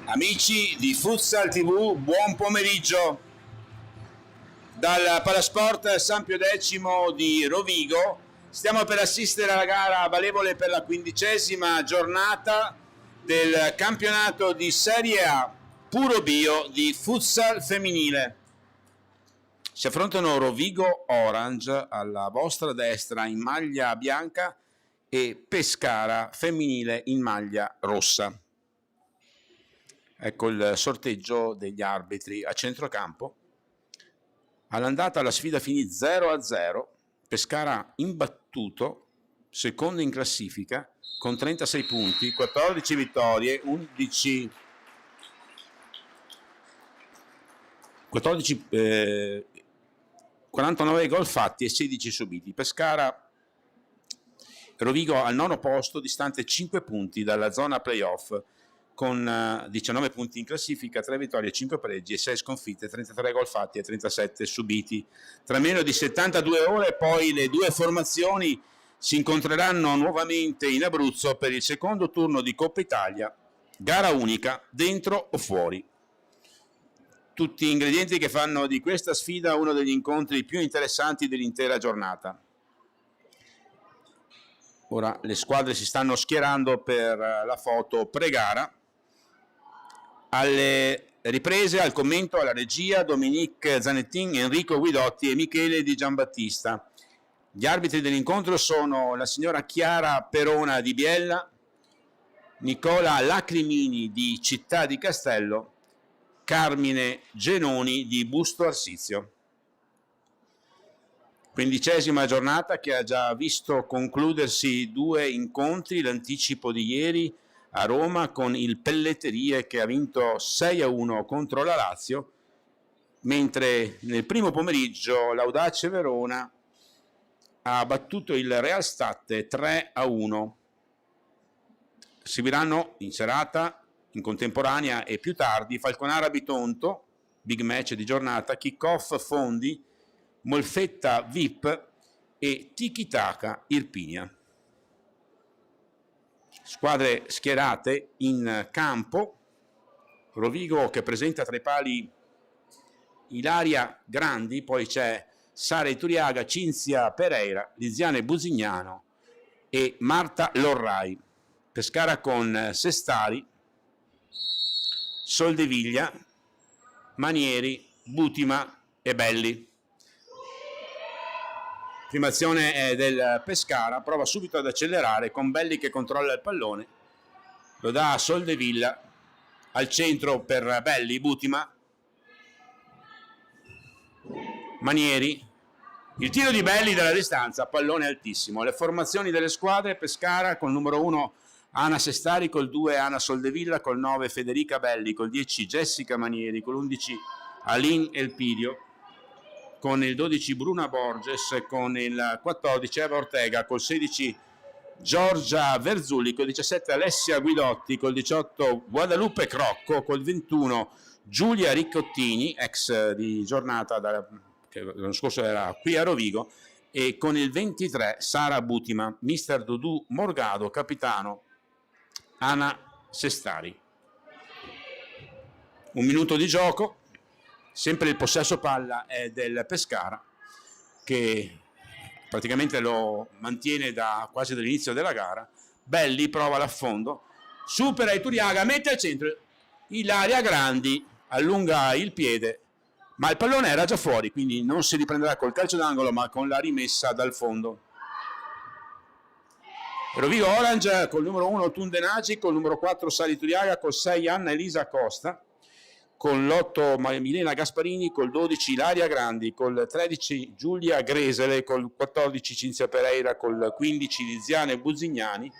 Amici di Futsal TV, buon pomeriggio dal Palasport San Pio X di Rovigo. Stiamo per assistere alla gara valevole per la 15ª giornata del campionato di Serie A Puro Bio di Futsal femminile. Si affrontano Rovigo Orange alla vostra destra in maglia bianca e Pescara femminile in maglia rossa. Ecco il sorteggio degli arbitri a centrocampo. All'andata la sfida finì 0-0, Pescara imbattuto, secondo in classifica, con 36 punti, 14 vittorie, 49 gol fatti e 16 subiti. Pescara, Rovigo al nono posto, distante 5 punti dalla zona playoff, con 19 punti in classifica, 3 vittorie, 5 pareggi e 6 sconfitte, 33 gol fatti e 37 subiti. Tra meno di 72 ore poi le due formazioni si incontreranno nuovamente in Abruzzo per il secondo turno di Coppa Italia, gara unica, dentro o fuori. Tutti ingredienti che fanno di questa sfida uno degli incontri più interessanti dell'intera giornata. Ora le squadre si stanno schierando per la foto pre-gara. Alle riprese, al commento, alla regia, Dominique Zanettin, Enrico Guidotti e Michele Di Giambattista. Gli arbitri dell'incontro sono la signora Chiara Perona di Biella, Nicola Lacrimini di Città di Castello, Carmine Genoni di Busto Arsizio. 15ª giornata che ha già visto concludersi due incontri, l'anticipo di ieri a Roma con il Pelletterie che ha vinto 6-1 contro la Lazio, mentre nel primo pomeriggio l'Audace Verona ha battuto il Realstat 3-1. Seguiranno in serata, in contemporanea e più tardi, Falconara Bitonto, big match di giornata, kick-off Fondi, Molfetta VIP e Tiki Taka Irpinia. Squadre schierate in campo. Rovigo che presenta tra i pali Ilaria Grandi, poi c'è Sara Ituriaga, Cinzia Pereira, Liziane Busignano e Marta Lorrai. Pescara con Sestari, Soldeviglia, Manieri, Butima e Belli. Prima azione è del Pescara, prova subito ad accelerare con Belli che controlla il pallone, lo dà a Soldevilla, al centro per Belli, Butima, Manieri, il tiro di Belli dalla distanza, pallone altissimo. Le formazioni delle squadre: Pescara col numero 1 Ana Sestari, col 2 Ana Soldevilla, col 9 Federica Belli, col 10 Jessica Manieri, col 11 Aline Elpidio, con il 12 Bruna Borges, con il 14 Eva Ortega, col 16 Giorgia Verzulli, col 17 Alessia Guidotti, col 18 Guadalupe Crocco, col 21 Giulia Riccottini, ex di giornata che l'anno scorso era qui a Rovigo, e con il 23 Sara Butima, mister Dudu Morgado, capitano Ana Sestari. Un minuto di gioco. Sempre il possesso palla è del Pescara, che praticamente lo mantiene da quasi dall'inizio della gara. Belli prova l'affondo, supera Ituriaga, mette al centro, Ilaria Grandi allunga il piede, ma il pallone era già fuori, quindi non si riprenderà col calcio d'angolo ma con la rimessa dal fondo. Rovigo Orange col numero 1 Tundenagi, col numero 4 Sara Ituriaga, col 6 Anna Elisa Costa, con l'8 Milena Gasparini, col 12 Ilaria Grandi, col 13 Giulia Gresele, col 14 Cinzia Pereira, col 15 Liziane Buzignani,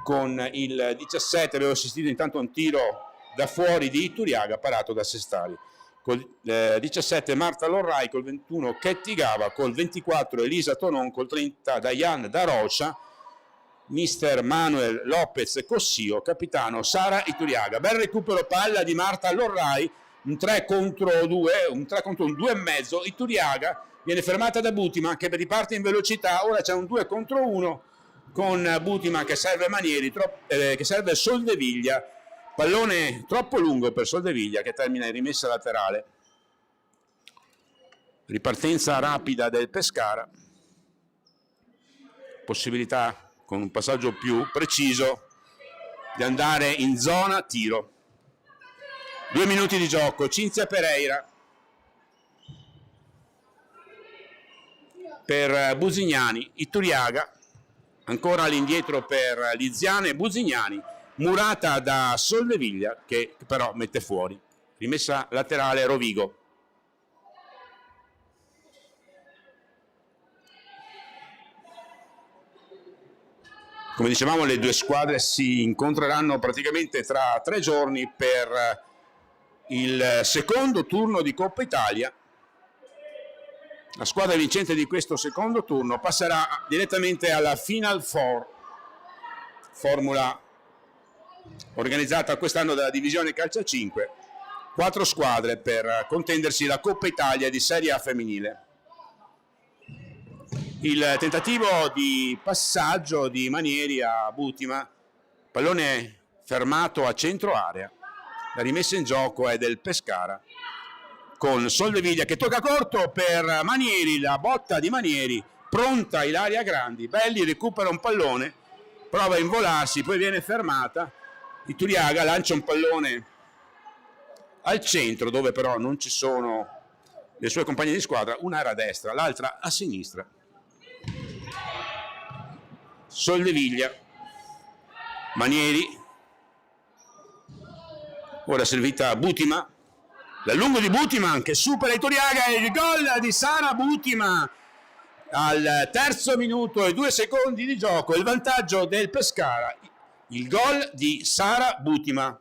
con il 17 avevo assistito intanto a un tiro da fuori di Ituriaga parato da Sestari, col 17 Marta Lorrai, col 21 Chetti Gava, col 24 Elisa Tonon, col 30 Dayan Da Rocha, mister Manuel Lopez Cossio, capitano Sara Ituriaga. Bel recupero palla di Marta Lorrai, un 3 contro 2, un 3 contro un 2,5. Ituriaga viene fermata da Butima che riparte in velocità, ora c'è un 2 contro 1 con Butima che serve Manieri, che serve Soldeviglia Pallone troppo lungo per Soldeviglia che termina in rimessa laterale. Ripartenza rapida del Pescara. Possibilità con un passaggio più preciso di andare in zona tiro. 2 minuti di gioco. Cinzia Pereira per Busignani, Itturiaga ancora all'indietro per Liziane e Busignani, murata da Soldeviglia che però mette fuori. Rimessa laterale Rovigo. Come dicevamo, le due squadre si incontreranno praticamente tra 3 giorni per il secondo turno di Coppa Italia. La squadra vincente di questo secondo turno passerà direttamente alla Final Four, formula organizzata quest'anno dalla divisione calcio a 5. 4 squadre per contendersi la Coppa Italia di Serie A femminile. Il tentativo di passaggio di Manieri a Butima, pallone fermato a centro area. La rimessa in gioco è del Pescara con Soldeviglia che tocca corto per Manieri, la botta di Manieri, pronta Ilaria Grandi. Belli recupera un pallone, prova a involarsi, poi viene fermata. Itturiaga lancia un pallone al centro dove però non ci sono le sue compagne di squadra, una era a destra, l'altra a sinistra. Soldeviglia, Manieri, ora servita a Butima, l'allungo di Butima che supera Itturiaga e il gol di Sara Butima al 3° minuto e 2 secondi di gioco, il vantaggio del Pescara, il gol di Sara Butima.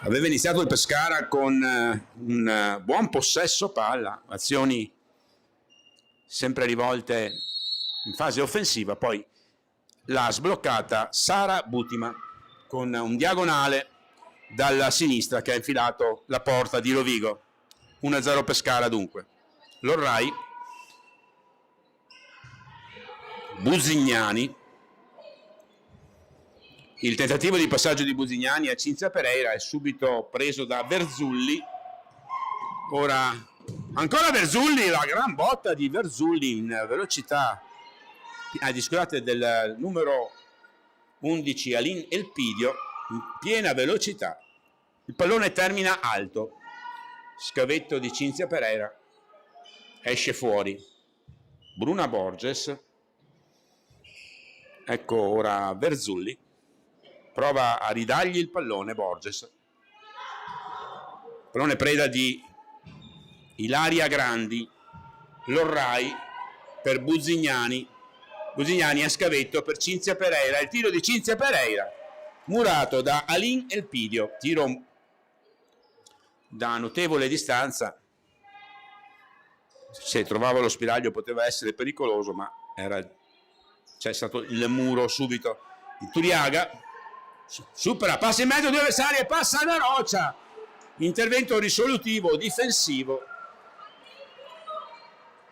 Aveva iniziato il Pescara con un buon possesso palla, azioni sempre rivolte in fase offensiva, poi l'ha sbloccata Sara Butima con un diagonale dalla sinistra che ha infilato la porta di Rovigo. 1-0 Pescara dunque. Lorrai, Busignani. Il tentativo di passaggio di Busignani a Cinzia Pereira è subito preso da Verzulli. Ora ancora Verzulli, la gran botta di Verzulli in velocità. Scusate, del numero 11 Alin Elpidio in piena velocità. Il pallone termina alto. Scavetto di Cinzia Pereira. Esce fuori. Bruna Borges. Ecco ora Verzulli. Prova a ridargli il pallone Borges. Pallone preda di Ilaria Grandi. Lorrai per Busignani. Busignani a scavetto per Cinzia Pereira. Il tiro di Cinzia Pereira. Murato da Alin Elpidio. Tiro da notevole distanza. Se trovava lo spiraglio poteva essere pericoloso, ma c'è stato il muro subito. Itturiaga supera, passa in mezzo a 2 avversari e passa da Roccia. Intervento risolutivo difensivo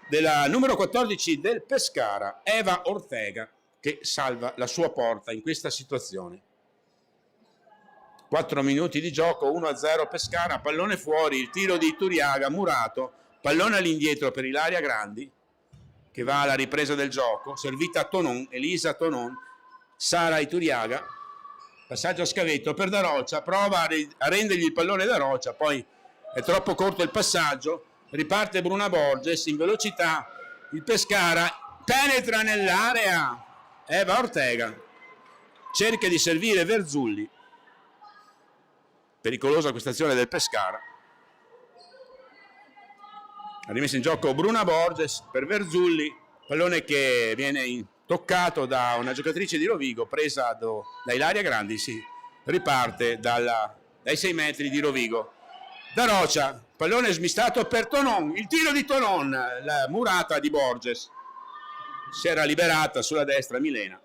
della numero 14 del Pescara, Eva Ortega, che salva la sua porta in questa situazione. 4 minuti di gioco, 1-0 Pescara, pallone fuori, il tiro di Itturiaga, murato, pallone all'indietro per Ilaria Grandi, che va alla ripresa del gioco, servita a Tonon, Elisa Tonon, Sara Itturiaga, passaggio a scavetto per Da Roccia, prova a rendergli il pallone Da Roccia, poi è troppo corto il passaggio, riparte Bruna Borges in velocità, il Pescara penetra nell'area, Eva Ortega cerca di servire Verzulli, pericolosa questa azione del Pescara, ha rimesso in gioco Bruna Borges per Verzulli, pallone che viene toccato da una giocatrice di Rovigo, presa da Ilaria Grandi, si riparte dai 6 metri di Rovigo. Da Roccia, pallone smistato per Tonon, il tiro di Tonon, la murata di Borges, si era liberata sulla destra Milena.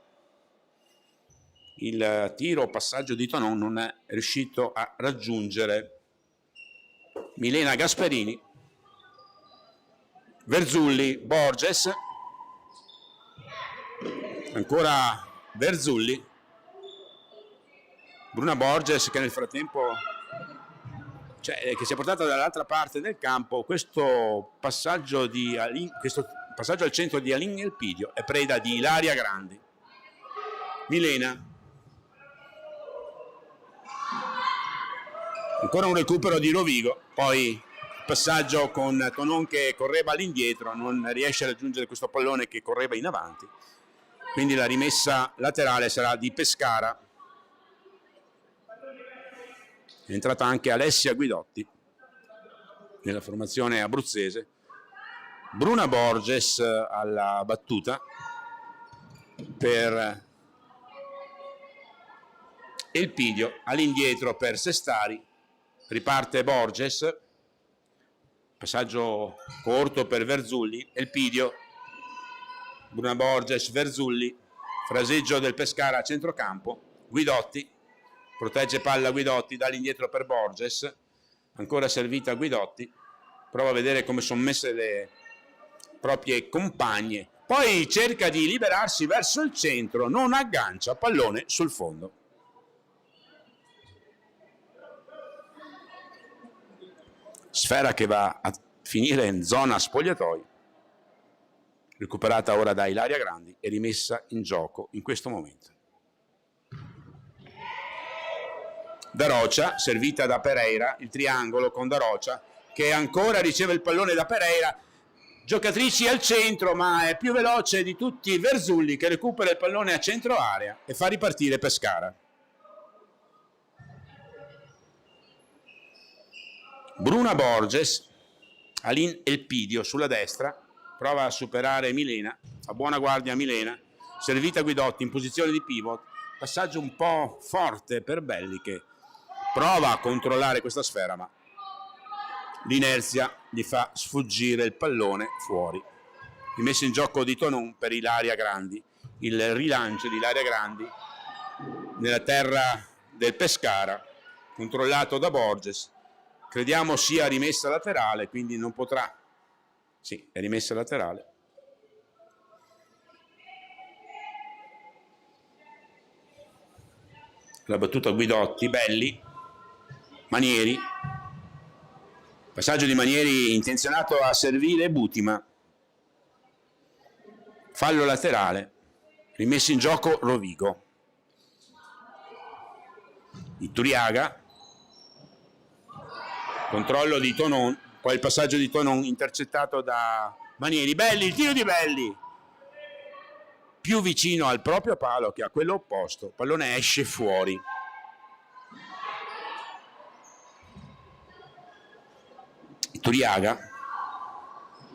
Il tiro passaggio di Tonon non è riuscito a raggiungere Milena Gasperini. Verzulli, Borges, ancora Verzulli, Bruna Borges che nel frattempo, che si è portata dall'altra parte del campo. Questo passaggio al centro di Alin Elpidio è preda di Ilaria Grandi. Milena, ancora un recupero di Rovigo, poi passaggio con Tonon che correva all'indietro, non riesce a raggiungere questo pallone che correva in avanti, quindi la rimessa laterale sarà di Pescara. È entrata anche Alessia Guidotti nella formazione abruzzese. Bruna Borges alla battuta per Elpidio, all'indietro per Sestari, riparte Borges, passaggio corto per Verzulli, Elpidio, Bruna Borges, Verzulli, fraseggio del Pescara a centrocampo, Guidotti, protegge palla Guidotti, dall'indietro per Borges, ancora servita Guidotti, prova a vedere come sono messe le proprie compagne, poi cerca di liberarsi verso il centro, non aggancia, pallone sul fondo. Sfera che va a finire in zona spogliatoi, recuperata ora da Ilaria Grandi e rimessa in gioco in questo momento. Darocia, servita da Pereira, il triangolo con Darocia che ancora riceve il pallone da Pereira, giocatrici al centro, ma è più veloce di tutti Verzulli che recupera il pallone a centro area e fa ripartire Pescara. Bruna Borges, Alin Elpidio sulla destra, prova a superare Milena, a buona guardia Milena, servita Guidotti in posizione di pivot, passaggio un po' forte per Belli che prova a controllare questa sfera, ma l'inerzia gli fa sfuggire il pallone fuori. Rimessa in gioco di Tonon per Ilaria Grandi, il rilancio di Ilaria Grandi nella terra del Pescara, controllato da Borges. Crediamo sia rimessa laterale, quindi non potrà. Sì, è rimessa laterale. La battuta Guidotti, Belli, Manieri. Passaggio di Manieri intenzionato a servire Butima. Fallo laterale. Rimesso in gioco Rovigo. Itturiaga. Controllo di Tonon, poi il passaggio di Tonon intercettato da Manieri. Belli, il tiro di Belli, più vicino al proprio palo che a quello opposto, pallone esce fuori. Itturiaga,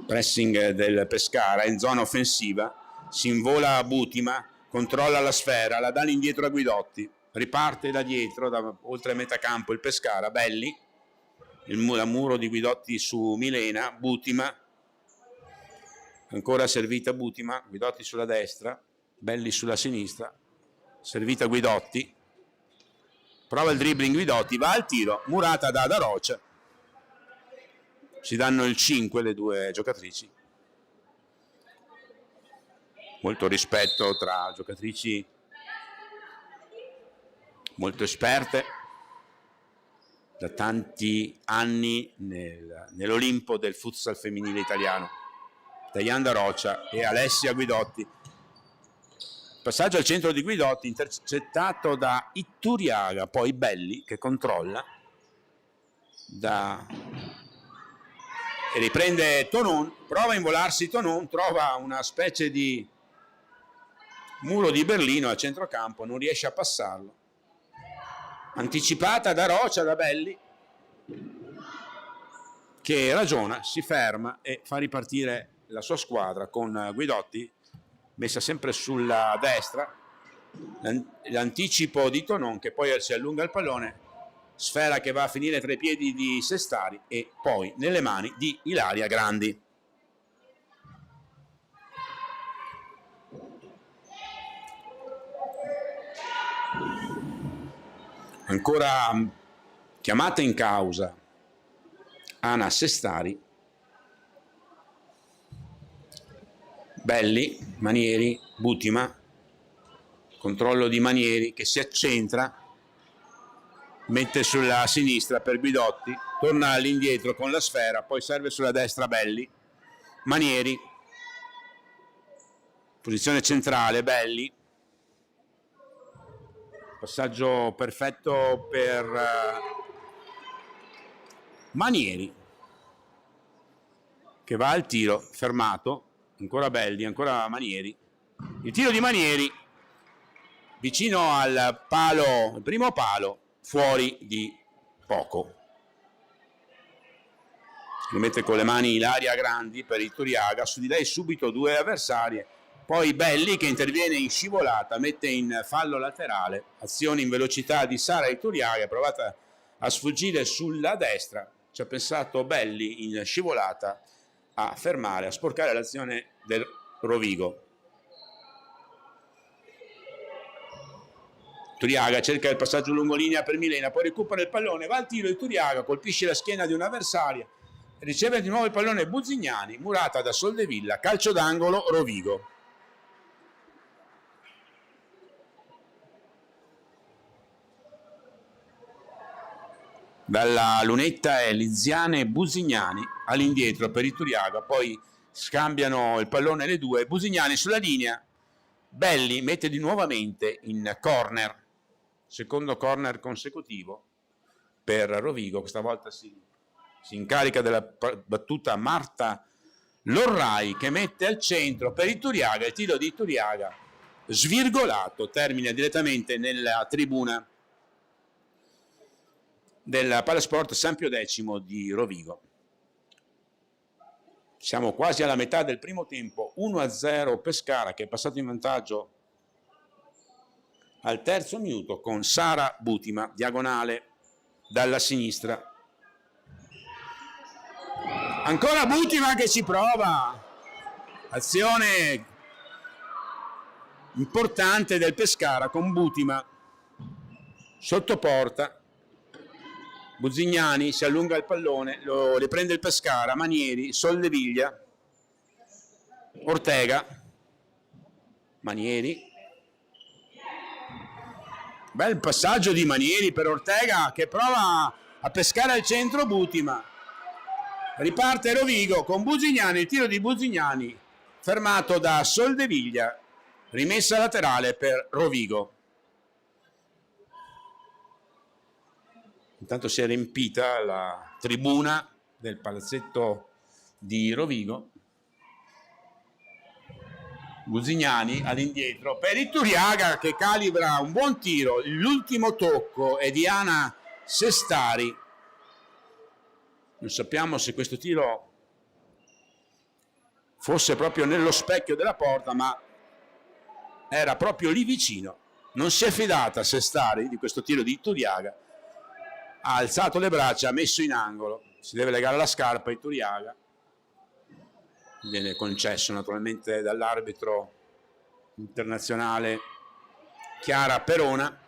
pressing del Pescara in zona offensiva, si invola a Butima, controlla la sfera, la dà indietro a Guidotti, riparte da dietro, oltre metà campo il Pescara. Belli, il muro di Guidotti su Milena, Butima, ancora servita Butima, Guidotti sulla destra, Belli sulla sinistra, servita Guidotti, prova il dribbling Guidotti, va al tiro, murata da Darocia, si danno il 5 le due giocatrici, molto rispetto tra giocatrici molto esperte, da tanti anni nell'Olimpo del futsal femminile italiano, Diana Darocia e Alessia Guidotti. Passaggio al centro di Guidotti, intercettato da Itturiaga, poi Belli che controlla e riprende Tonon, prova a involarsi Tonon, trova una specie di muro di Berlino a centrocampo, non riesce a passarlo. Anticipata da Rocia, da Belli, che ragiona, si ferma e fa ripartire la sua squadra con Guidotti messa sempre sulla destra, l'anticipo di Tonon che poi si allunga il pallone, sfera che va a finire tra i piedi di Sestari e poi nelle mani di Ilaria Grandi. Ancora chiamata in causa Ana Sestari Belli, Manieri, Butima, controllo di Manieri che si accentra, mette sulla sinistra per Guidotti, torna all'indietro con la sfera, poi serve sulla destra Belli, Manieri, posizione centrale, Belli, passaggio perfetto per Manieri che va al tiro, fermato, ancora Belli, ancora Manieri, il tiro di Manieri vicino al palo, il primo palo, fuori di poco. Rimette con le mani Ilaria Grandi per Iturriaga, su di lei subito due avversarie, poi Belli che interviene in scivolata, mette in fallo laterale, azione in velocità di Sara Iturriaga, provata a sfuggire sulla destra, ci ha pensato Belli in scivolata a fermare, a sporcare l'azione del Rovigo. Iturriaga cerca il passaggio lungolinea per Milena, poi recupera il pallone, va al tiro, Iturriaga colpisce la schiena di un'avversaria, riceve di nuovo il pallone Buzzignani, murata da Soldevilla, calcio d'angolo Rovigo. Dalla lunetta è Liziane e Buzzignani all'indietro per Iturriaga, poi scambiano il pallone le due, Buzzignani sulla linea, Belli mette di nuovamente in corner, secondo corner consecutivo per Rovigo, questa volta si incarica della battuta Marta Lorrai che mette al centro per Iturriaga, il tiro di Iturriaga svirgolato, termina direttamente nella tribuna del Palasport San Pio X di Rovigo. Siamo quasi alla metà del primo tempo, 1-0 Pescara che è passato in vantaggio al terzo minuto con Sara Butima, diagonale dalla sinistra. Ancora Butima che ci prova, azione importante del Pescara con Butima sotto porta, Buzzignani si allunga il pallone, lo riprende il Pescara, Manieri, Soldeviglia, Ortega, Manieri, bel passaggio di Manieri per Ortega che prova a pescare al centro Butima, riparte Rovigo con Buzzignani, il tiro di Buzzignani fermato da Soldeviglia, rimessa laterale per Rovigo. Intanto si è riempita la tribuna del palazzetto di Rovigo. Buzzignani all'indietro per Iturriaga che calibra un buon tiro, l'ultimo tocco è di Ana Sestari. Non sappiamo se questo tiro fosse proprio nello specchio della porta, ma era proprio lì vicino. Non si è fidata Sestari di questo tiro di Iturriaga, ha alzato le braccia, ha messo in angolo, si deve legare la scarpa Iturriaga, viene concesso naturalmente dall'arbitro internazionale Chiara Perona.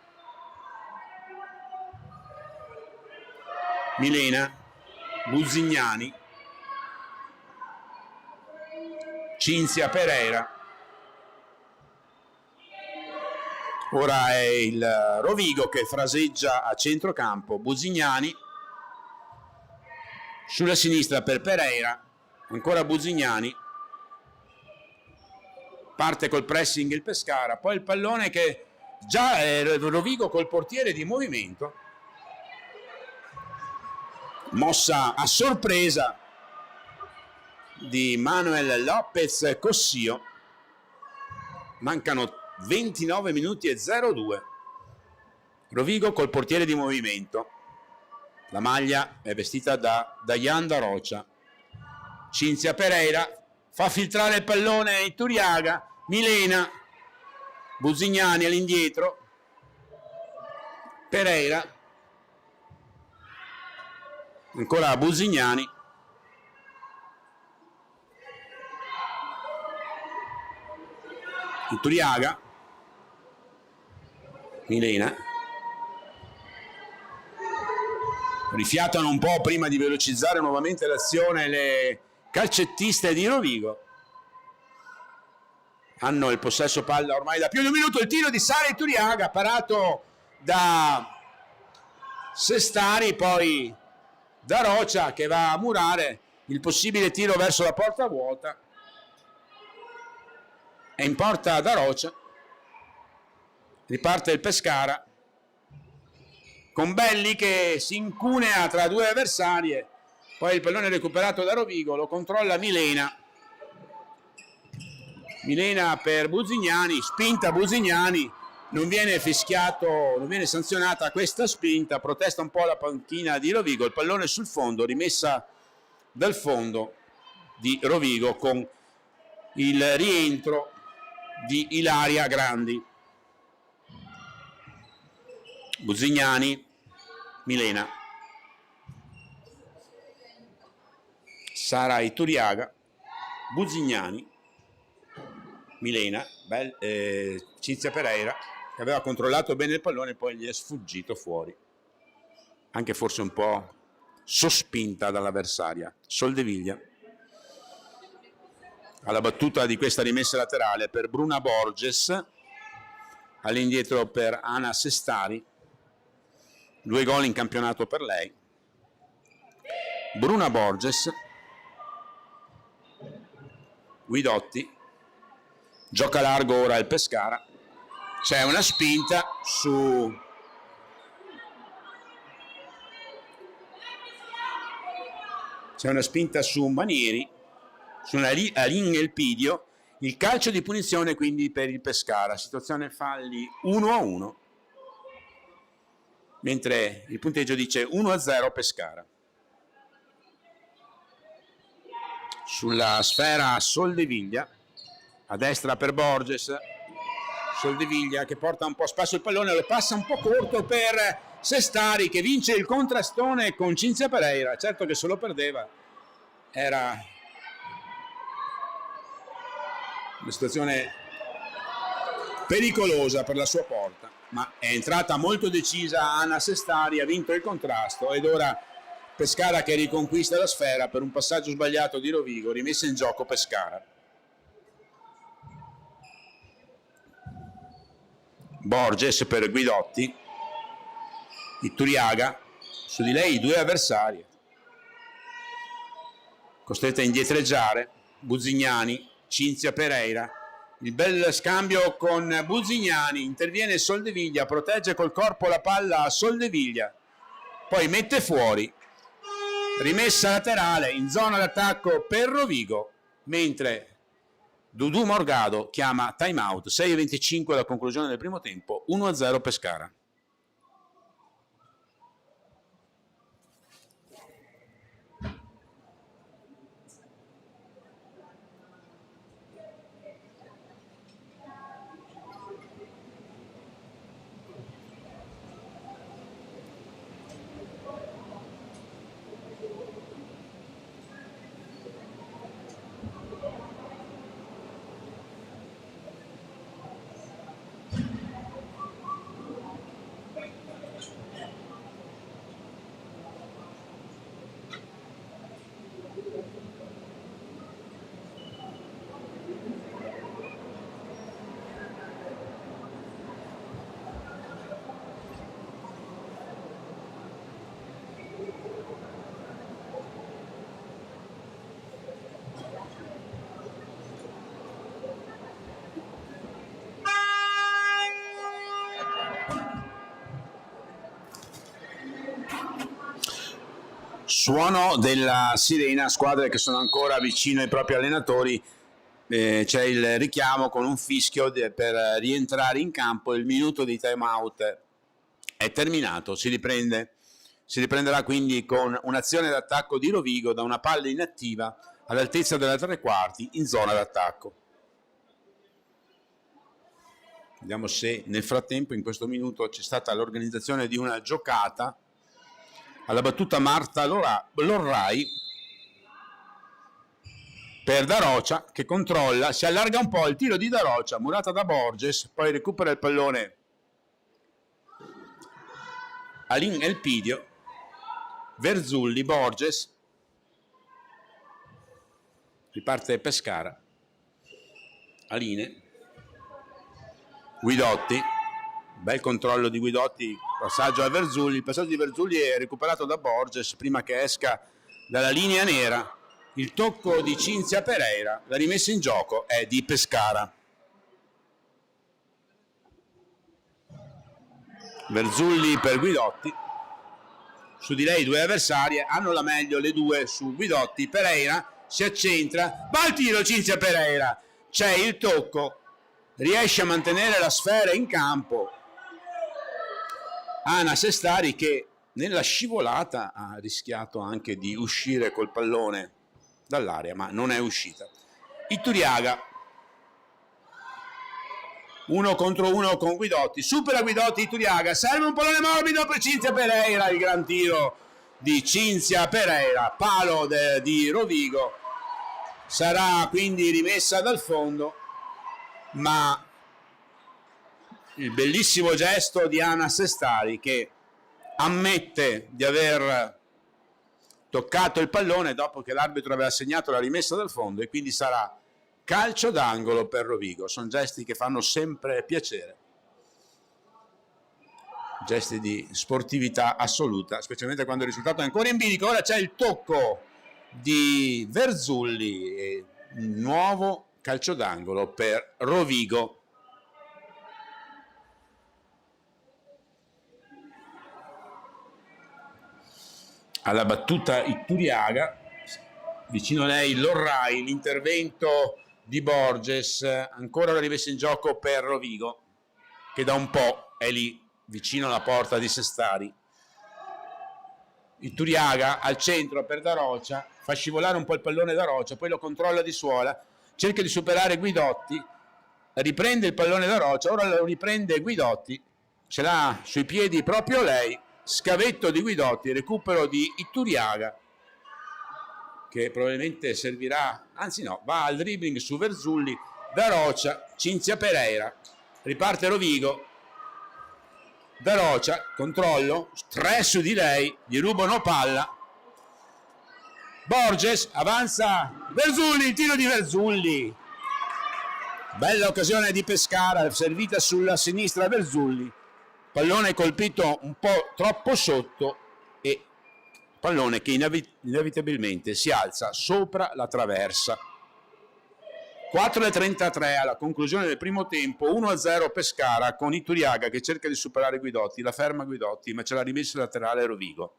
Milena, Buzzignani, Cinzia Pereira, ora è il Rovigo che fraseggia a centrocampo, Buzzignani sulla sinistra per Pereira, ancora Buzzignani, parte col pressing il Pescara, poi il pallone che già è Rovigo col portiere di movimento, mossa a sorpresa di Manuel Lopez Cossio, mancano 29 minuti e 02, Rovigo col portiere di movimento, la maglia è vestita da Dayan da Rocha, Cinzia Pereira fa filtrare il pallone Iturriaga, Milena, Buzzignani all'indietro, Pereira, ancora Buzzignani, Iturriaga, Milena, rifiatano un po' prima di velocizzare nuovamente l'azione le calcettiste di Rovigo. hanno il possesso palla ormai da più di un minuto. Il tiro di Sara Iturriaga parato da Sestari, poi da Rocha che va a murare il possibile tiro verso la porta vuota. È in porta da Rocha, riparte il Pescara con Belli che si incunea tra due avversarie, poi il pallone recuperato da Rovigo, lo controlla Milena per Buzignani, spinta Buzignani, non viene fischiato, non viene sanzionata questa spinta, protesta un po' la panchina di Rovigo, il pallone sul fondo, rimessa dal fondo di Rovigo con il rientro di Ilaria Grandi. Buzignani, Milena, Sara Iturriaga, Buzignani, Milena, Cinzia Pereira che aveva controllato bene il pallone, poi gli è sfuggito fuori, anche forse un po' sospinta dall'avversaria. Soldeviglia alla battuta di questa rimessa laterale per Bruna Borges, all'indietro per Ana Sestari, 2 gol in campionato per lei. Bruna Borges, Guidotti, gioca largo ora il Pescara, c'è una spinta su Manieri, su Arin Elpidio, il calcio di punizione quindi per il Pescara, situazione falli 1-1, mentre il punteggio dice 1-0 Pescara. Sulla sfera Soldeviglia, a destra per Borges, Soldeviglia che porta un po' spasso il pallone, lo passa un po' corto per Sestari che vince il contrastone con Cinzia Pereira, certo che se lo perdeva era una situazione pericolosa per la sua porta, ma è entrata molto decisa Ana Sestari, ha vinto il contrasto ed ora Pescara che riconquista la sfera per un passaggio sbagliato di Rovigo, rimessa in gioco Pescara. Borges per Guidotti, Iturriaga, su di lei 2 avversari, costretta a indietreggiare, Buzignani, Cinzia Pereira, il bel scambio con Buzignani, interviene Soldeviglia, protegge col corpo la palla a Soldeviglia, poi mette fuori, rimessa laterale in zona d'attacco per Rovigo, mentre Dudu Morgado chiama time out, 6:25 alla conclusione del primo tempo, 1-0 Pescara. Suono della sirena, squadre che sono ancora vicino ai propri allenatori, c'è il richiamo con un fischio per rientrare in campo, il minuto di time out è terminato, si riprenderà quindi con un'azione d'attacco di Rovigo da una palla inattiva all'altezza della 3/4 in zona d'attacco. Vediamo se nel frattempo in questo minuto c'è stata l'organizzazione di una giocata. Alla battuta Marta Lorrai per Darocia che controlla, si allarga un po' il tiro di Darocia, murata da Borges, poi recupera il pallone Alin Elpidio, Verzulli, Borges, riparte Pescara, Aline, Guidotti, bel controllo di Guidotti, passaggio a Verzulli, il passaggio di Verzulli è recuperato da Borges prima che esca dalla linea nera, il tocco di Cinzia Pereira, la rimessa in gioco è di Pescara. Verzulli per Guidotti, su di lei due avversarie, hanno la meglio le due su Guidotti, Pereira si accentra, va al tiro Cinzia Pereira, c'è il tocco, riesce a mantenere la sfera in campo Ana Sestari, che nella scivolata ha rischiato anche di uscire col pallone dall'area, ma non è uscita. Itturiaga 1 contro 1 con Guidotti, supera Guidotti, Itturiaga, serve un pallone morbido per Cinzia Pereira, il gran tiro di Cinzia Pereira, palo di Rovigo, sarà quindi rimessa dal fondo, ma il bellissimo gesto di Ana Sestari, che ammette di aver toccato il pallone dopo che l'arbitro aveva segnato la rimessa dal fondo, e quindi sarà calcio d'angolo per Rovigo. Sono gesti che fanno sempre piacere, gesti di sportività assoluta, specialmente quando il risultato è ancora in bilico. Ora c'è il tocco di Verzulli e un nuovo calcio d'angolo per Rovigo. Alla battuta Itturiaga, vicino a lei Lorrai, l'intervento di Borges, ancora la rimessa in gioco per Rovigo, che da un po' è lì vicino alla porta di Sestari. Itturiaga al centro per Darocia, fa scivolare un po' il pallone Darocia, poi lo controlla di suola, cerca di superare Guidotti, riprende il pallone Darocia, ora lo riprende Guidotti, ce l'ha sui piedi proprio lei, scavetto di Guidotti, recupero di Itturiaga, che probabilmente servirà, anzi no, va al dribbling su Verzulli, Darocia, Cinzia Pereira, riparte Rovigo, Darocia, controllo, 3 su di lei, gli rubano palla, Borges, avanza Verzulli, il tiro di Verzulli, bella occasione di Pescara, servita sulla sinistra Verzulli, pallone colpito un po' troppo sotto e pallone che inevitabilmente si alza sopra la traversa. 4:33 alla conclusione del primo tempo, 1-0 Pescara, con Itturiaga che cerca di superare Guidotti, la ferma Guidotti, ma c'è la rimessa laterale Rovigo.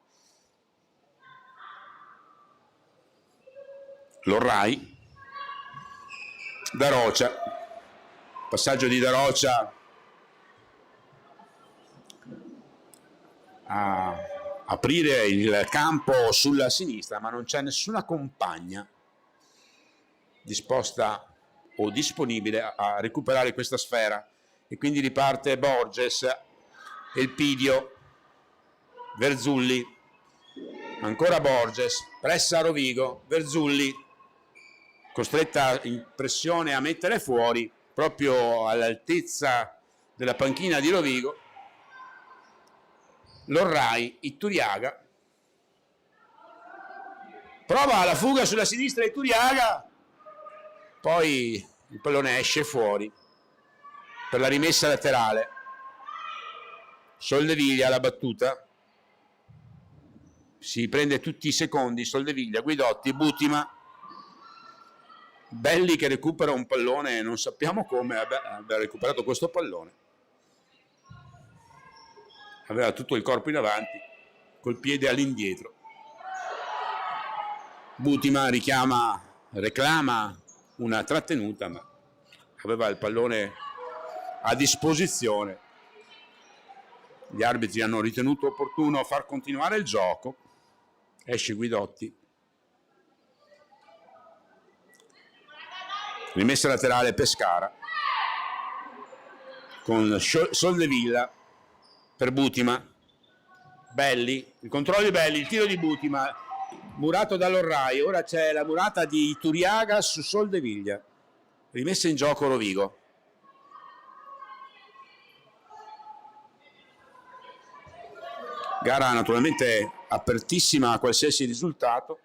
Lorrai, Darocia, passaggio di Darocia a aprire il campo sulla sinistra, ma non c'è nessuna compagna disposta o disponibile a recuperare questa sfera, e quindi riparte Borges, Elpidio, Verzulli, ancora Borges, pressa Rovigo, Verzulli costretta in pressione a mettere fuori proprio all'altezza della panchina di Rovigo. Lorrai, Itturiaga, prova la fuga sulla sinistra Itturiaga, poi il pallone esce fuori per la rimessa laterale. Soldeviglia alla battuta, si prende tutti i secondi Soldeviglia, Guidotti, Butima, Belli che recupera un pallone, non sappiamo come abbia recuperato questo pallone, aveva tutto il corpo in avanti col piede all'indietro. Butima reclama una trattenuta, ma aveva il pallone a disposizione. Gli arbitri hanno ritenuto opportuno far continuare il gioco. Esce Guidotti, rimessa laterale Pescara con Soldevilla per Butima, Belli, il controllo di Belli, il tiro di Butima, murato da Lorrai, ora c'è la murata di Itturiaga su Soldeviglia, rimessa in gioco Rovigo. Gara naturalmente apertissima a qualsiasi risultato.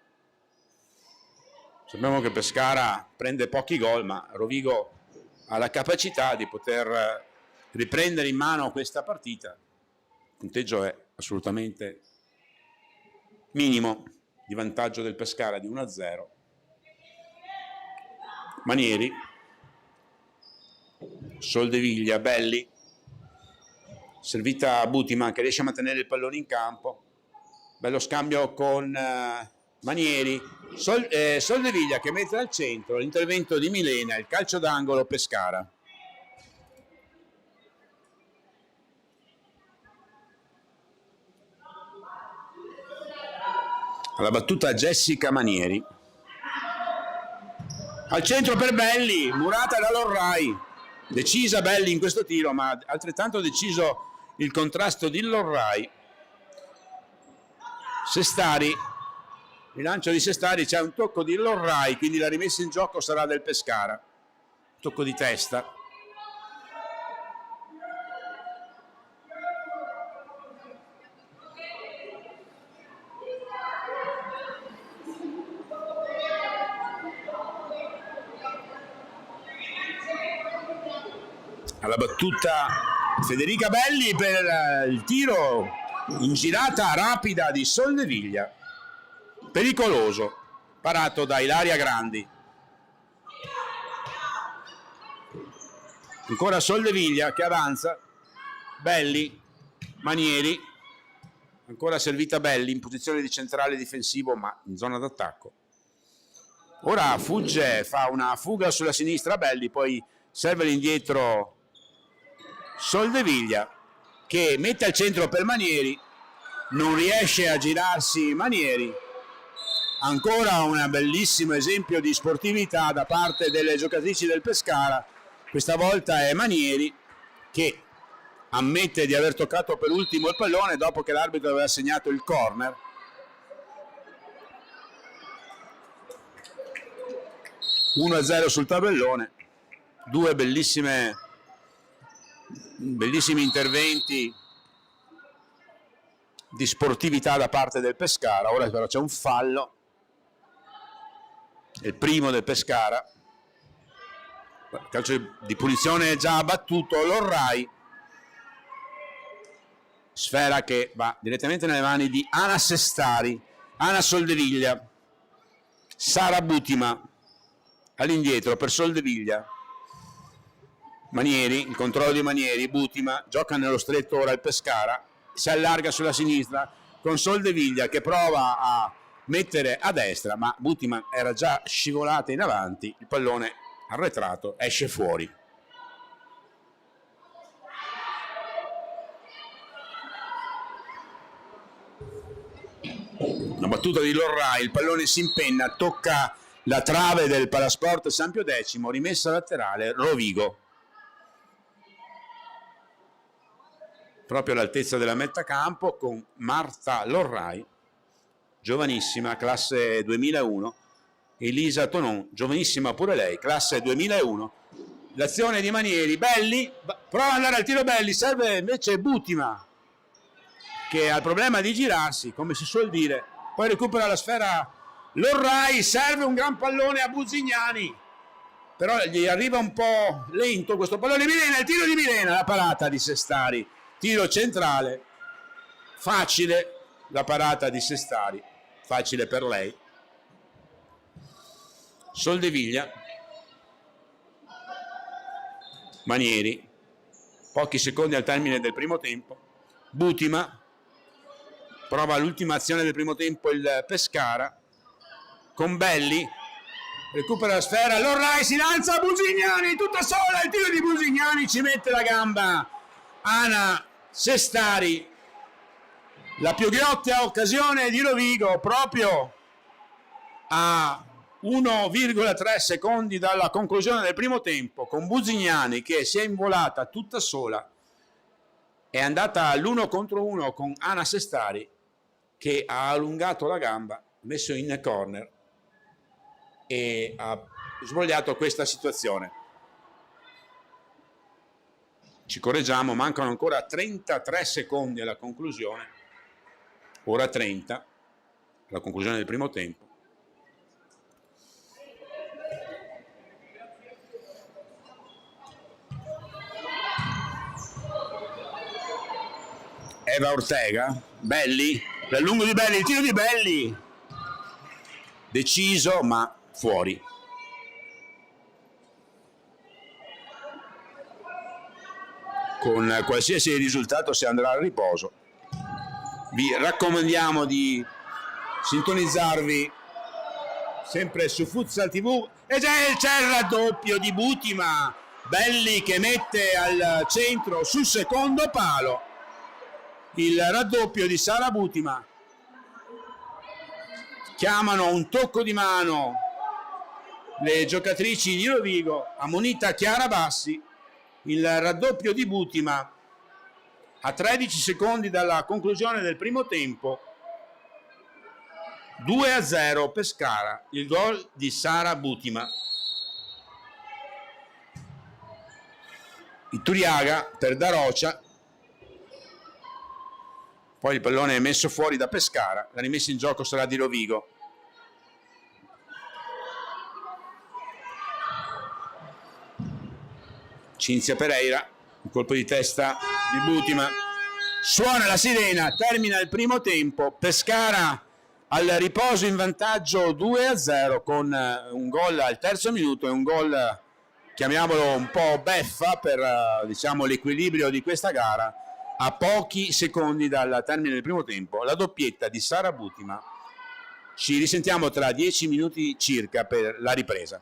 Sappiamo che Pescara prende pochi gol, ma Rovigo ha la capacità di poter riprendere in mano questa partita. Il punteggio è assolutamente minimo, di vantaggio del Pescara di 1-0. Manieri, Soldeviglia, Belli, servita a Butiman che riesce a mantenere il pallone in campo, bello scambio con Manieri, Soldeviglia che mette al centro, l'intervento di Milena, il calcio d'angolo Pescara. Alla battuta Jessica Manieri, al centro per Belli, murata da Lorrai, decisa Belli in questo tiro, ma altrettanto deciso il contrasto di Lorrai. Sestari, rilancio di Sestari, c'è un tocco di Lorrai, quindi la rimessa in gioco sarà del Pescara, tocco di testa. Alla battuta Federica Belli per il tiro in girata rapida di Soldeviglia, pericoloso, parato da Ilaria Grandi. Ancora Soldeviglia che avanza, Belli, Manieri, ancora servita Belli in posizione di centrale difensivo ma in zona d'attacco. Ora fugge, fa una fuga sulla sinistra Belli, poi serve l'indietro Soldeviglia che mette al centro per Manieri, non riesce a girarsi Manieri. Ancora un bellissimo esempio di sportività da parte delle giocatrici del Pescara. Questa volta è Manieri che ammette di aver toccato per ultimo il pallone dopo che l'arbitro aveva segnato il corner. (1-0) sul tabellone, due bellissimi interventi di sportività da parte del Pescara. Ora però c'è un fallo, il primo del Pescara, calcio di punizione già battuto Lorrai, sfera che va direttamente nelle mani di Ana Sestari, Ana Soldeviglia, Sara Butima all'indietro per Soldeviglia, Manieri, il controllo di Manieri, Butima, gioca nello stretto ora il Pescara, si allarga sulla sinistra con Soldeviglia che prova a mettere a destra, ma Butima era già scivolata in avanti, il pallone arretrato esce fuori. Una battuta di Lorrai, il pallone si impenna, tocca la trave del Palasport San Pio X, rimessa laterale Rovigo. Proprio all'altezza della metà campo con Marta Lorrai, giovanissima, classe 2001, Elisa Tonon, giovanissima pure lei, classe 2001. L'azione di Manieri, Belli, prova ad andare al tiro Belli, serve invece Butima, che ha il problema di girarsi, come si suol dire, poi recupera la sfera Lorrai, serve un gran pallone a Buzignani, però gli arriva un po' lento questo pallone. Milena, il tiro di Milena, la parata di Sestari, tiro centrale, facile la parata di Sestari, facile per lei. Soldeviglia, Manieri, pochi secondi al termine del primo tempo, Butima, prova l'ultima azione del primo tempo il Pescara, con Belli, recupera la sfera, Lorrai si lanza, Buzignani, tutta sola, il tiro di Buzignani, ci mette la gamba Ana Sestari, la più ghiotta occasione di Rovigo proprio a 1,3 secondi dalla conclusione del primo tempo, con Buzignani che si è involata tutta sola, è andata all'1 contro 1 con Ana Sestari che ha allungato la gamba, messo in corner e ha svogliato questa situazione. Ci correggiamo, mancano ancora 33 secondi alla conclusione, ora 30, alla conclusione del primo tempo. Eva Ortega, Belli, per lungo di Belli, il tiro di Belli, deciso ma fuori. Con qualsiasi risultato si andrà al riposo. Vi raccomandiamo di sintonizzarvi sempre su Futsal TV e c'è il raddoppio di Butima, Belli che mette al centro sul secondo palo, il raddoppio di Sara Butima. Chiamano un tocco di mano le giocatrici di Rovigo, ammonita Chiara Bassi, il raddoppio di Butima a 13 secondi dalla conclusione del primo tempo. 2-0 Pescara, il gol di Sara Butima. Itturiaga per Darocia, poi il pallone è messo fuori da Pescara, la rimessa in gioco sarà di Rovigo. Cinzia Pereira, un colpo di testa di Butima, suona la sirena, termina il primo tempo, Pescara al riposo in vantaggio 2-0 con un gol al terzo minuto e un gol, chiamiamolo un po' beffa per diciamo l'equilibrio di questa gara, a pochi secondi dal termine del primo tempo, la doppietta di Sara Butima. Ci risentiamo tra 10 minuti circa per la ripresa.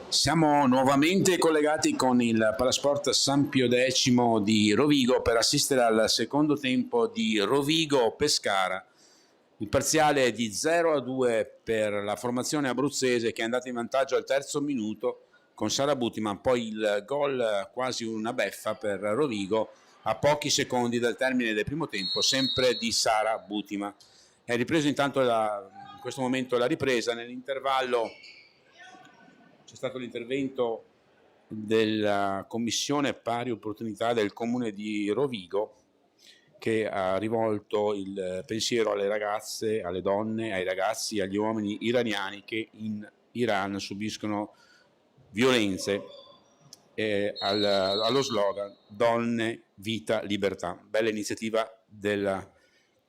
Siamo nuovamente collegati con il Palasport San Pio X di Rovigo per assistere al secondo tempo di Rovigo-Pescara. Il parziale è di 0-2 per la formazione abruzzese, che è andata in vantaggio al terzo minuto con Sara Butiman, poi il gol quasi una beffa per Rovigo a pochi secondi dal termine del primo tempo, sempre di Sara Butiman. È ripreso intanto in questo momento la ripresa. Nell'intervallo c'è stato l'intervento della Commissione Pari Opportunità del Comune di Rovigo, che ha rivolto il pensiero alle ragazze, alle donne, ai ragazzi, agli uomini iraniani che in Iran subiscono violenze, allo slogan Donne, Vita, Libertà. Bella iniziativa della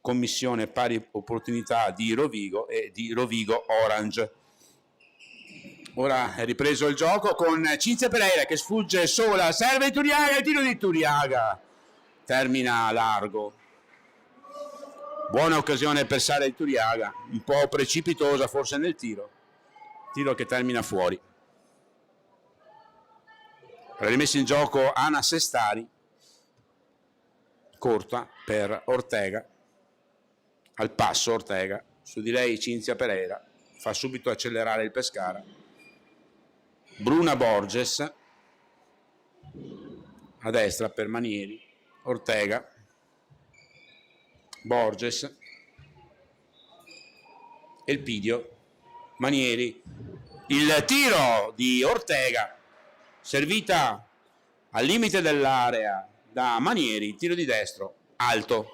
Commissione Pari Opportunità di Rovigo e di Rovigo Orange. Ora è ripreso il gioco con Cinzia Pereira che sfugge sola, serve Turiaga, il tiro di Turiaga termina largo. Buona occasione per Sara di Turiaga, un po' precipitosa forse nel tiro che termina fuori. La rimessa in gioco Ana Sestari, corta per Ortega, al passo Ortega, su di lei Cinzia Pereira, fa subito accelerare il Pescara. Bruna Borges a destra per Manieri, Ortega, Borges, Elpidio, Manieri, il tiro di Ortega, servita al limite dell'area da Manieri, tiro di destro, alto.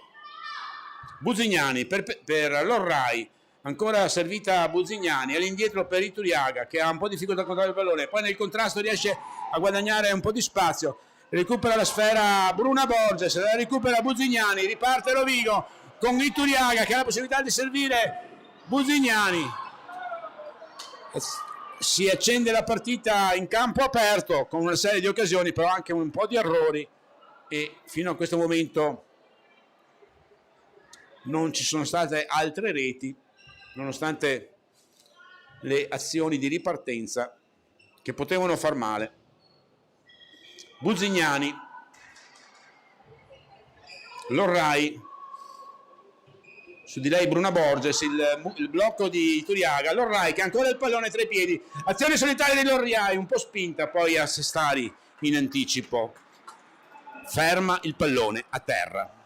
Buzzignani per Lorrai, ancora servita a Buzzignani, all'indietro per Ituriaga che ha un po' di difficoltà a controllare il pallone, poi nel contrasto riesce a guadagnare un po' di spazio, recupera la sfera Bruna Borges, la recupera Buzzignani, riparte Rovigo con Ituriaga che ha la possibilità di servire Buzzignani. Si accende la partita in campo aperto con una serie di occasioni, però anche un po' di errori, e fino a questo momento non ci sono state altre reti, nonostante le azioni di ripartenza che potevano far male. Buzzignani, Lorrai, su di lei Bruna Borges, il blocco di Turiaga, Lorrai che ha ancora il pallone tra i piedi, azione solitaria di Lorrai, un po' spinta, poi a Sestari in anticipo, ferma il pallone a terra.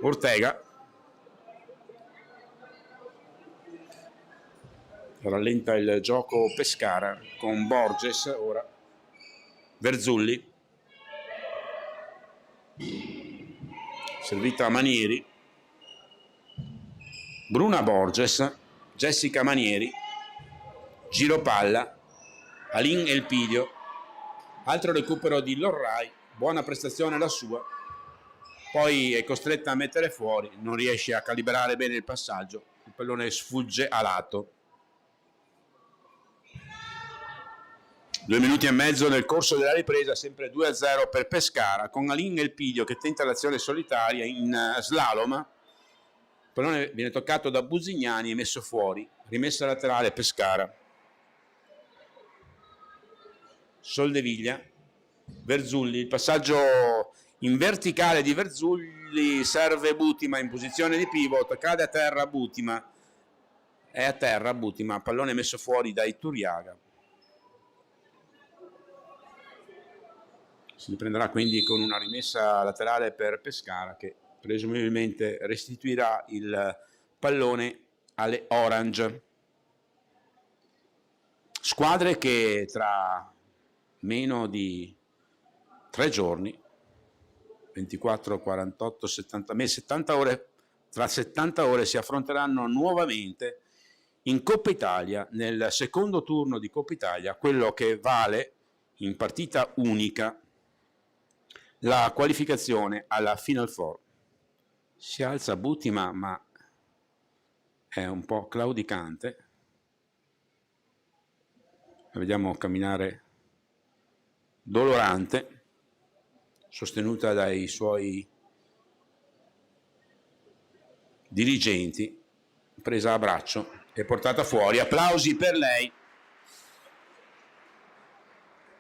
Ortega rallenta il gioco Pescara con Borges, ora Verzulli, servita a Manieri, Bruna Borges, Jessica Manieri, giro palla, Alin Elpidio, altro recupero di Lorrai, buona prestazione la sua, poi è costretta a mettere fuori, non riesce a calibrare bene il passaggio, il pallone sfugge a lato. 2 minuti e mezzo nel corso della ripresa, sempre 2-0 per Pescara, con Alin Elpidio che tenta l'azione solitaria in slalom. Il pallone viene toccato da Buzzignani e messo fuori, rimessa laterale Pescara. Soldeviglia, Verzulli, il passaggio in verticale di Verzulli, serve Butiman in posizione di pivot, cade a terra Butiman, è a terra Butiman, pallone messo fuori da Ituriaga. Si riprenderà quindi con una rimessa laterale per Pescara che presumibilmente restituirà il pallone alle Orange. Squadre che tra meno di 3 giorni, 24, 48, 70 ore, tra 70 ore si affronteranno nuovamente in Coppa Italia, nel secondo turno di Coppa Italia, quello che vale in partita unica la qualificazione alla Final Four. Si alza Butiman, ma è un po' claudicante. La vediamo camminare dolorante, sostenuta dai suoi dirigenti, presa a braccio e portata fuori. Applausi per lei.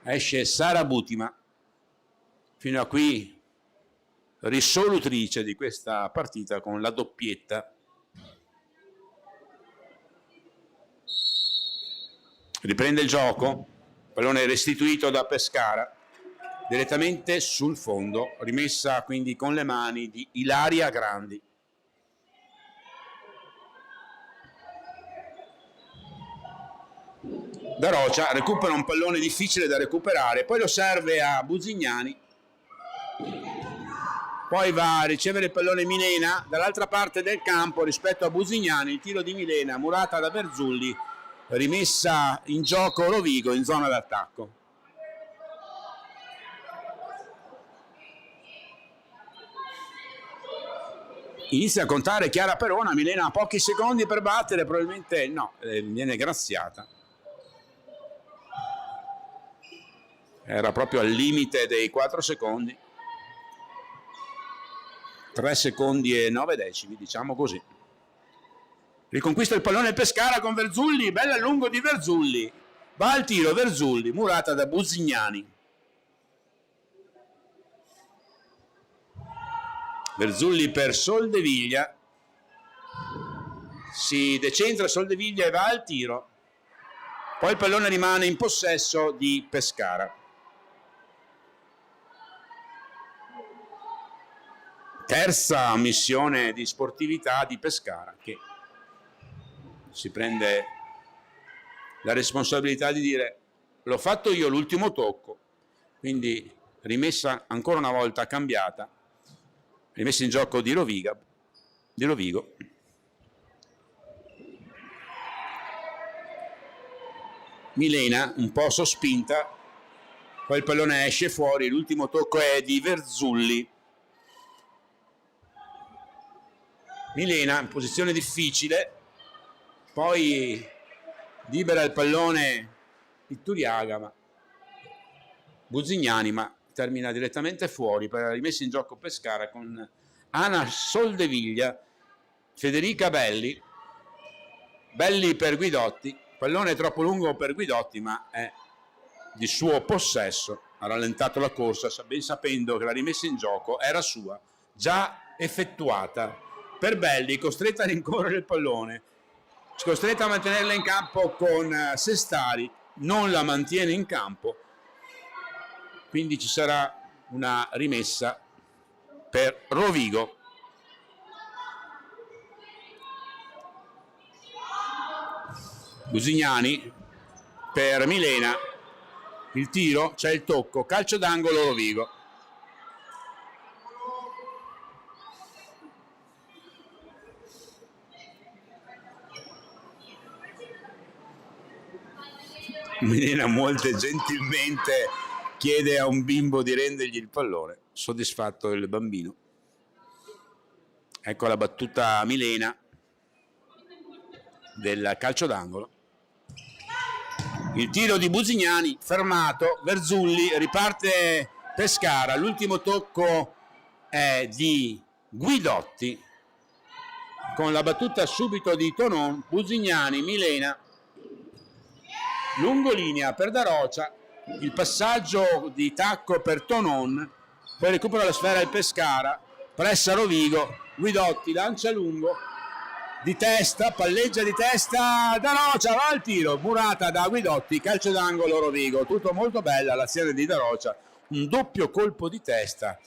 Esce Sara Butima, fino a qui risolutrice di questa partita con la doppietta. Riprende il gioco, pallone restituito da Pescara direttamente sul fondo, rimessa quindi con le mani di Ilaria Grandi. Darocia recupera un pallone difficile da recuperare, poi lo serve a Buzignani, poi va a ricevere il pallone Milena dall'altra parte del campo rispetto a Buzignani. Il tiro di Milena, murata da Verzulli, rimessa in gioco Rovigo in zona d'attacco. Inizia a contare Chiara Perona. Milena ha pochi secondi per battere, probabilmente no, viene graziata. Era proprio al limite dei 4 secondi. 3 secondi e 9 decimi, diciamo così. Riconquista il pallone Pescara con Verzulli, bella a lungo di Verzulli. Va al tiro Verzulli, murata da Buzignani. Verzulli per Soldeviglia, si decentra Soldeviglia e va al tiro, poi il pallone rimane in possesso di Pescara. Terza missione di sportività di Pescara, che si prende la responsabilità di dire: l'ho fatto io l'ultimo tocco, quindi rimessa ancora una volta cambiata, rimessa in gioco di Rovigo. Milena un po' sospinta, poi il pallone esce fuori, l'ultimo tocco è di Verzulli. Milena in posizione difficile, poi libera il pallone Itturiaga, ma Buzignani, ma termina direttamente fuori per la rimessa in gioco Pescara con Ana Soldeviglia, Federica Belli per Guidotti. Pallone troppo lungo per Guidotti, ma è di suo possesso. Ha rallentato la corsa, ben sapendo che la rimessa in gioco era sua, già effettuata. Per Belli, costretta a rincorrere il pallone, costretta a mantenerla in campo con Sestari, non la mantiene in campo, quindi ci sarà una rimessa per Rovigo. Buzignani per Milena, il tiro, c'è il tocco, calcio d'angolo Rovigo. Milena molto gentilmente chiede a un bimbo di rendergli il pallone, soddisfatto il bambino. Ecco la battuta Milena del calcio d'angolo. Il tiro di Buzignani fermato, Verzulli, riparte Pescara, l'ultimo tocco è di Guidotti con la battuta subito di Tonon. Buzignani, Milena, lungolinea per Darocia, il passaggio di tacco per Tonon, poi recupera la sfera il Pescara, pressa Rovigo, Guidotti lancia lungo, di testa, palleggia di testa, Darocia va al tiro, murata da Guidotti, calcio d'angolo Rovigo. Tutto molto bella l'azione di Darocia, un doppio colpo di testa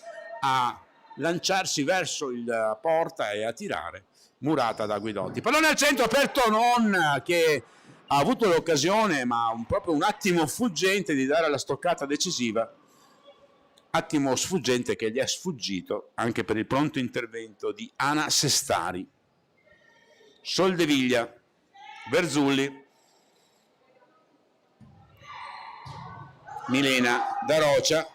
a lanciarsi verso il porta e a tirare, murata da Guidotti. Pallone al centro per Tonon, che ha avuto l'occasione, ma proprio un attimo sfuggente, di dare la stoccata decisiva. Attimo sfuggente che gli è sfuggito anche per il pronto intervento di Ana Sestari. Soldeviglia, Verzulli, Milena, Darocia.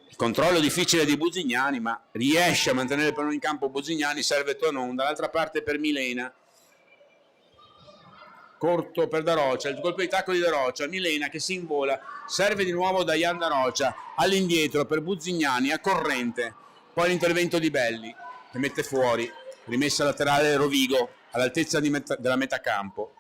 Il controllo difficile di Buzignani, ma riesce a mantenere il pallone in campo Buzignani, serve Tonon, dall'altra parte per Milena. Corto per Darocia, il colpo di tacco di Darocia, Milena che si invola, serve di nuovo da Ian Darocia, all'indietro per Buzignani, a corrente, poi l'intervento di Belli che mette fuori rimessa laterale Rovigo all'altezza della metà campo.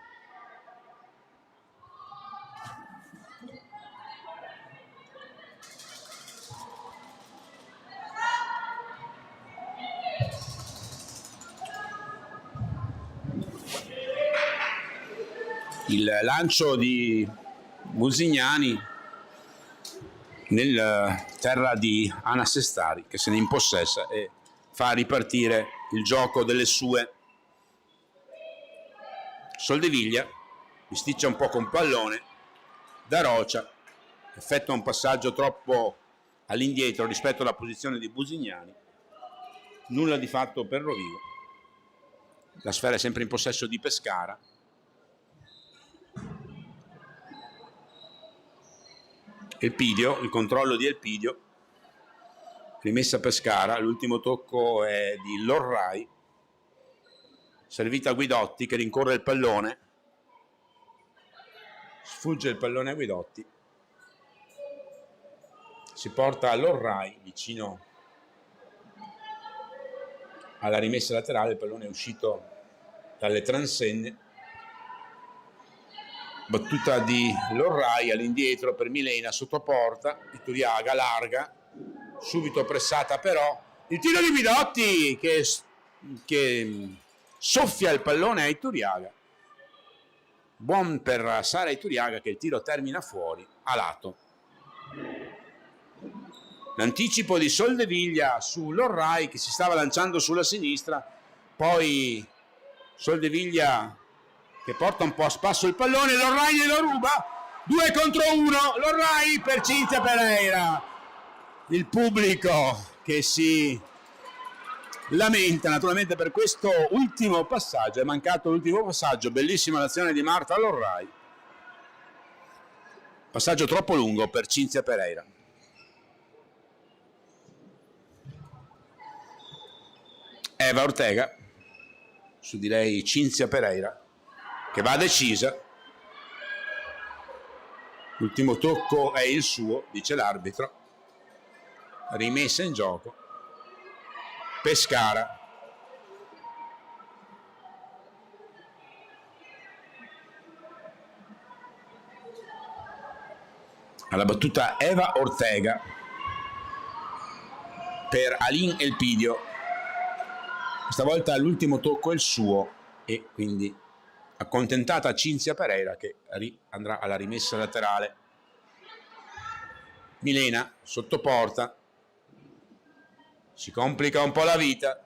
Il lancio di Busignani nel terra di Ana Sestari, che se ne impossessa e fa ripartire il gioco delle sue. Soldeviglia bisticcia un po' con pallone, Da Rocha effettua un passaggio troppo all'indietro rispetto alla posizione di Busignani, nulla di fatto per Rovigo. La sfera è sempre in possesso di Pescara. Elpidio, il controllo di Elpidio, rimessa Pescara, l'ultimo tocco è di Lorrai, servita a Guidotti che rincorre il pallone, sfugge il pallone a Guidotti, si porta a Lorrai vicino alla rimessa laterale, il pallone è uscito dalle transenne. Battuta di Lorrai all'indietro per Milena sotto porta, Iturriaga larga, subito pressata però, il tiro di Guidotti che soffia il pallone a Iturriaga. Buon per Sara Iturriaga che il tiro termina fuori a lato. L'anticipo di Soldeviglia su Lorrai che si stava lanciando sulla sinistra, poi Soldeviglia che porta un po' a spasso il pallone, Lorrai glielo ruba, 2 contro 1, Lorrai per Cinzia Pereira. Il pubblico che si lamenta naturalmente per questo ultimo passaggio, è mancato l'ultimo passaggio, bellissima l'azione di Marta Lorrai. Passaggio troppo lungo per Cinzia Pereira. Eva Ortega, su di lei Cinzia Pereira, che va decisa. L'ultimo tocco è il suo, dice l'arbitro. Rimessa in gioco. Pescara. Alla battuta Eva Ortega per Alin Elpidio. Stavolta l'ultimo tocco è il suo e quindi accontentata Cinzia Pereira che andrà alla rimessa laterale. Milena sotto porta, si complica un po' la vita,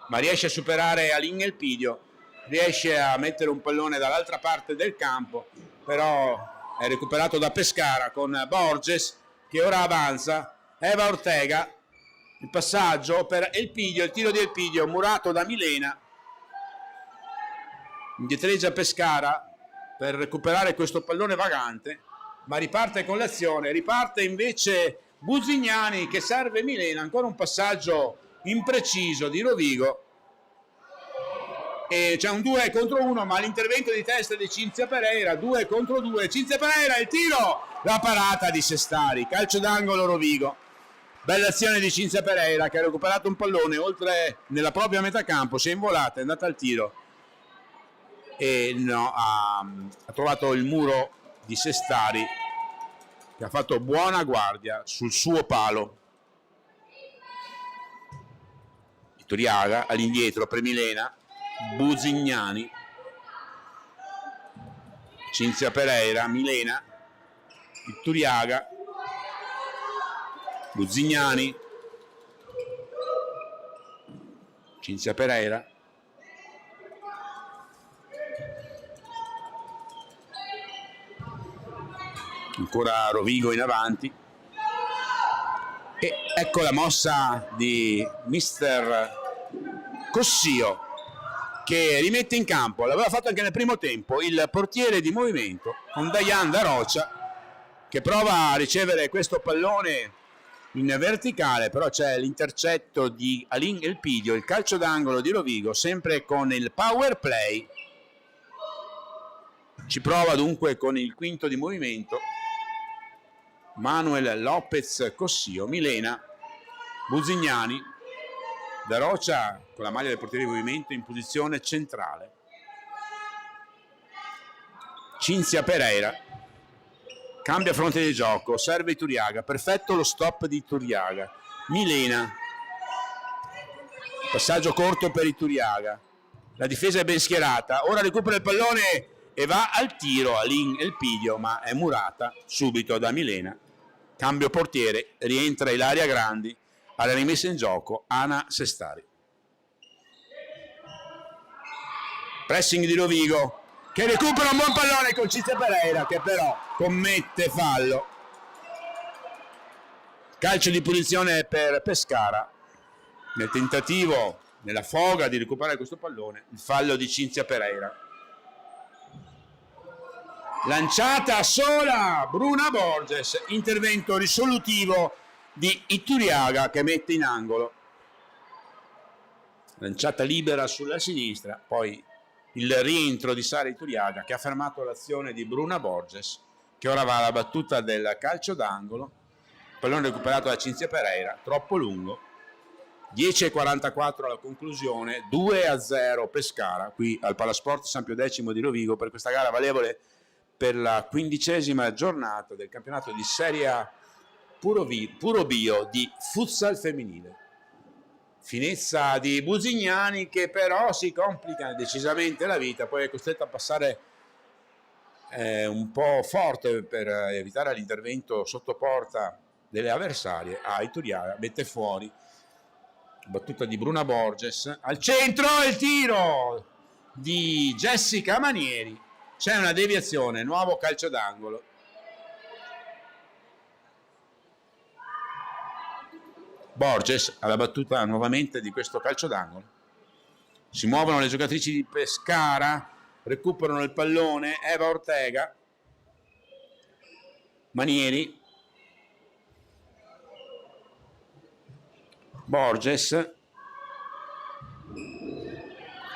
ma riesce a superare Alin Elpidio, riesce a mettere un pallone dall'altra parte del campo, però è recuperato da Pescara con Borges che ora avanza. Eva Ortega, il passaggio per Elpidio, il tiro di Elpidio murato da Milena. Indietreggia Pescara per recuperare questo pallone vagante, ma riparte con l'azione, riparte invece Busignani che serve Milena, ancora un passaggio impreciso di Rovigo e c'è un 2 contro 1, ma l'intervento di testa di Cinzia Pereira, 2 contro 2, Cinzia Pereira, il tiro, la parata di Sestari, calcio d'angolo Rovigo. Bella azione di Cinzia Pereira che ha recuperato un pallone oltre nella propria metà campo, si è involata, è andata al tiro e no, ha trovato il muro di Sestari che ha fatto buona guardia sul suo palo. Iturriaga all'indietro per Milena, Busignani, Cinzia Pereira, Milena, Iturriaga, Busignani, Cinzia Pereira, ancora Rovigo in avanti e ecco la mossa di mister Cossio che rimette in campo, l'aveva fatto anche nel primo tempo, il portiere di movimento con Dayan Da Rocha che prova a ricevere questo pallone in verticale, però c'è l'intercetto di Alin Elpidio, il calcio d'angolo di Rovigo, sempre con il power play. Ci prova dunque con il quinto di movimento Manuel Lopez Cossio. Milena, Busignani, Da Rocha con la maglia del portiere di movimento in posizione centrale. Cinzia Pereira cambia fronte di gioco, serve Iturriaga, perfetto lo stop di Iturriaga. Milena, passaggio corto per Iturriaga, la difesa è ben schierata, ora recupera il pallone e va al tiro Alin Elpidio, ma è murata subito da Milena. Cambio portiere, rientra Ilaria Grandi, alla rimessa in gioco Ana Sestari. Pressing di Rovigo che recupera un buon pallone con Cinzia Pereira che però commette fallo. Calcio di punizione per Pescara nel tentativo, nella foga di recuperare questo pallone, il fallo di Cinzia Pereira. Lanciata sola Bruna Borges, intervento risolutivo di Iturriaga che mette in angolo. Lanciata libera sulla sinistra, poi il rientro di Sara Iturriaga che ha fermato l'azione di Bruna Borges, che ora va alla battuta del calcio d'angolo. Pallone recuperato da Cinzia Pereira, troppo lungo. 10:44 alla conclusione, 2-0 Pescara qui al Palasport San Pio X di Rovigo per questa gara valevole per la 15ª giornata del campionato di Serie A puro bio di futsal femminile. Finezza di Busignani che però si complica decisamente la vita, poi è costretto a passare un po' forte per evitare l'intervento sotto porta delle avversarie. Iturriaga mette fuori, battuta di Bruna Borges, al centro il tiro di Jessica Manieri, c'è una deviazione, nuovo calcio d'angolo. Borges alla battuta nuovamente di questo calcio d'angolo. Si muovono le giocatrici di Pescara, recuperano il pallone, Eva Ortega, Manieri, Borges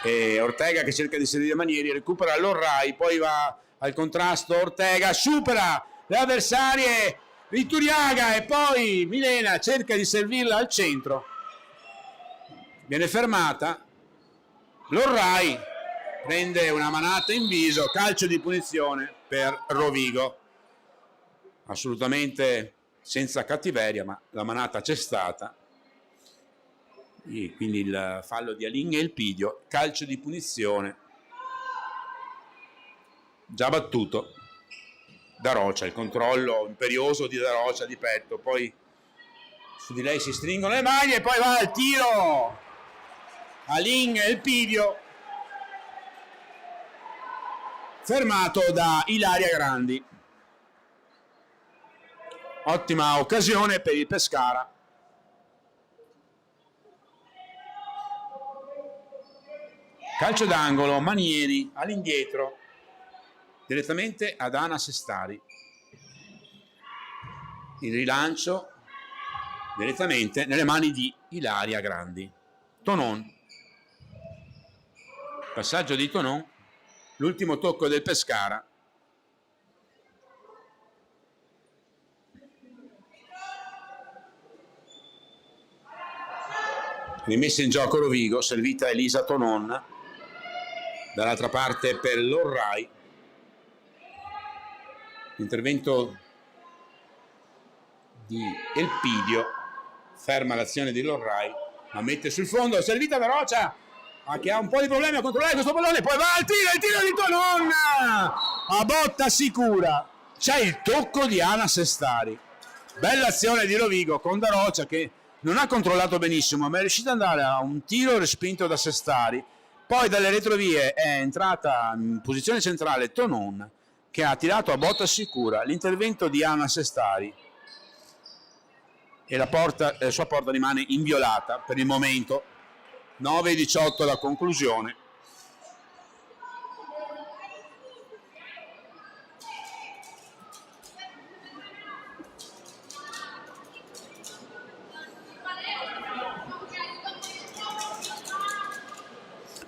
e Ortega che cerca di servire Manieri, recupera Lorrai, poi va al contrasto Ortega, supera le avversarie Iturriaga e poi Milena cerca di servirla al centro, viene fermata, Lorrai prende una manata in viso, calcio di punizione per Rovigo, assolutamente senza cattiveria, ma la manata c'è stata, e quindi il fallo di Alin e Elpidio, calcio di punizione già battuto da Rocha, il controllo imperioso di Da Rocha di petto, poi su di lei si stringono le mani e poi va al tiro Alin Elpidio, fermato da Ilaria Grandi. Ottima occasione per il Pescara. Calcio d'angolo, Manieri all'indietro, direttamente ad Ana Sestari. Il rilancio direttamente nelle mani di Ilaria Grandi. Tonon. Passaggio di Tonon. L'ultimo tocco del Pescara. Rimessa in gioco Rovigo, servita Elisa Tonon. Dall'altra parte per Lorrai. Intervento di Elpidio, ferma l'azione di Lorrai, ma mette sul fondo, servita da Rocha, ma che ha un po' di problemi a controllare questo pallone, poi va al tiro, il tiro di Tonon, a botta sicura, c'è il tocco di Ana Sestari, bella azione di Rovigo con Da Rocha che non ha controllato benissimo, ma è riuscita ad andare a un tiro respinto da Sestari, poi dalle retrovie è entrata in posizione centrale Tonon, che ha tirato a botta sicura l'intervento di Ana Sestari e la sua porta rimane inviolata per il momento. 9:18 la conclusione.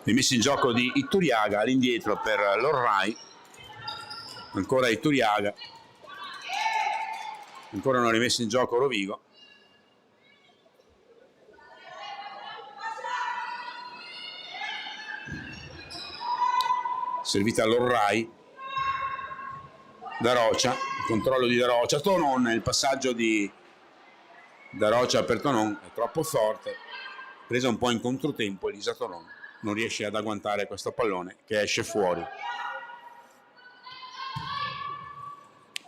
Rimessa in gioco di Iturriaga all'indietro per Lorrai. Ancora Iturriaga, ancora non rimessa in gioco Rovigo. servita all'Orrai, Darocia, il controllo di Darocia, Tonon, il passaggio di Darocia per Tonon è troppo forte, presa un po' in controtempo, Elisa Tonon non riesce ad agguantare questo pallone che esce fuori.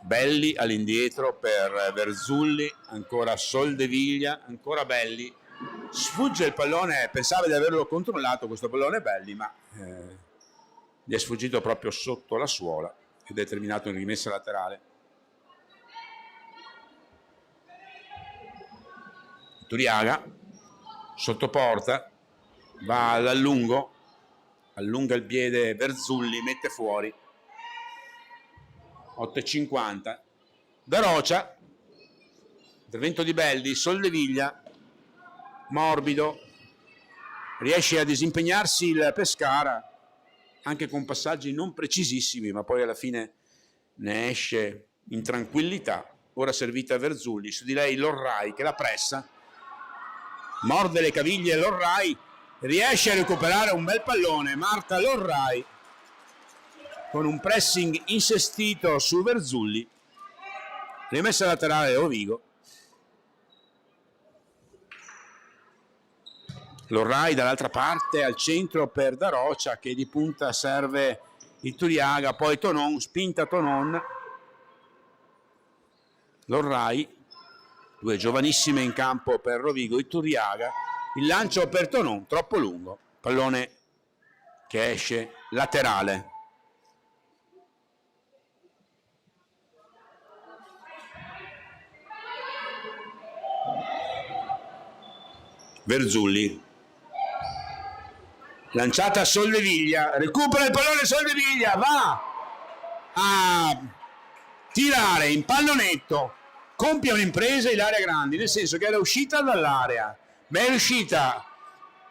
Belli all'indietro per Verzulli, ancora Soldeviglia, ancora Belli, sfugge il pallone, pensava di averlo controllato questo pallone Belli, ma gli è sfuggito proprio sotto la suola ed è terminato in rimessa laterale. Turiaga sotto porta, va all'allungo, allunga il piede Verzulli, mette fuori. 8,50. Darocia, intervento di Belli, Soldeviglia, morbido, riesce a disimpegnarsi il Pescara anche con passaggi non precisissimi, ma poi alla fine ne esce in tranquillità. Ora servita a Verzulli, su di lei Lorrai che la pressa, morde le caviglie Lorrai, riesce a recuperare un bel pallone, Marta Lorrai con un pressing insistito su Verzulli, rimessa laterale Rovigo. Lorrai dall'altra parte al centro per Darocia che di punta serve il Turiaga, poi Tonon, spinta Tonon, Lorrai, due giovanissime in campo per Rovigo, il Turiaga, il lancio per Tonon, troppo lungo, pallone che esce laterale. Verzulli, lanciata a Soldeviglia, recupera il pallone Soldeviglia, va a tirare in pallonetto, compie un'impresa Ilaria Grandi, nel senso che era uscita dall'area, ma è riuscita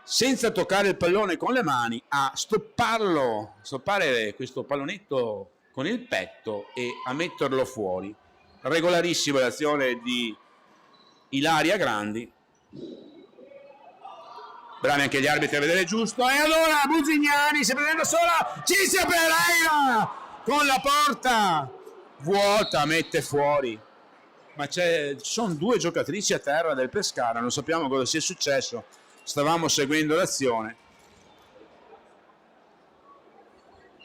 senza toccare il pallone con le mani a stoppare questo pallonetto con il petto e a metterlo fuori. Regolarissima l'azione di Ilaria Grandi. Bravi anche gli arbitri a vedere giusto, e allora Buzignani si prende sola, Cinzia Pereira con la porta vuota mette fuori, ma ci sono due giocatrici a terra del Pescara, non sappiamo cosa sia successo, stavamo seguendo l'azione,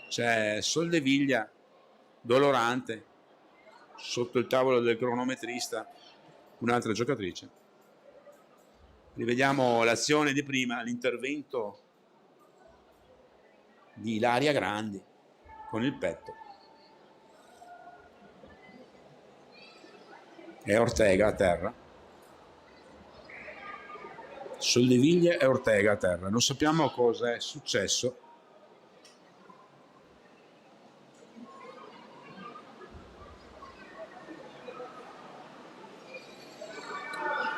c'è Soldeviglia dolorante sotto il tavolo del cronometrista, un'altra giocatrice. Rivediamo l'azione di prima, l'intervento di Ilaria Grandi con il petto. E Ortega a terra. Soldeviglia e Ortega a terra. Non sappiamo cosa è successo.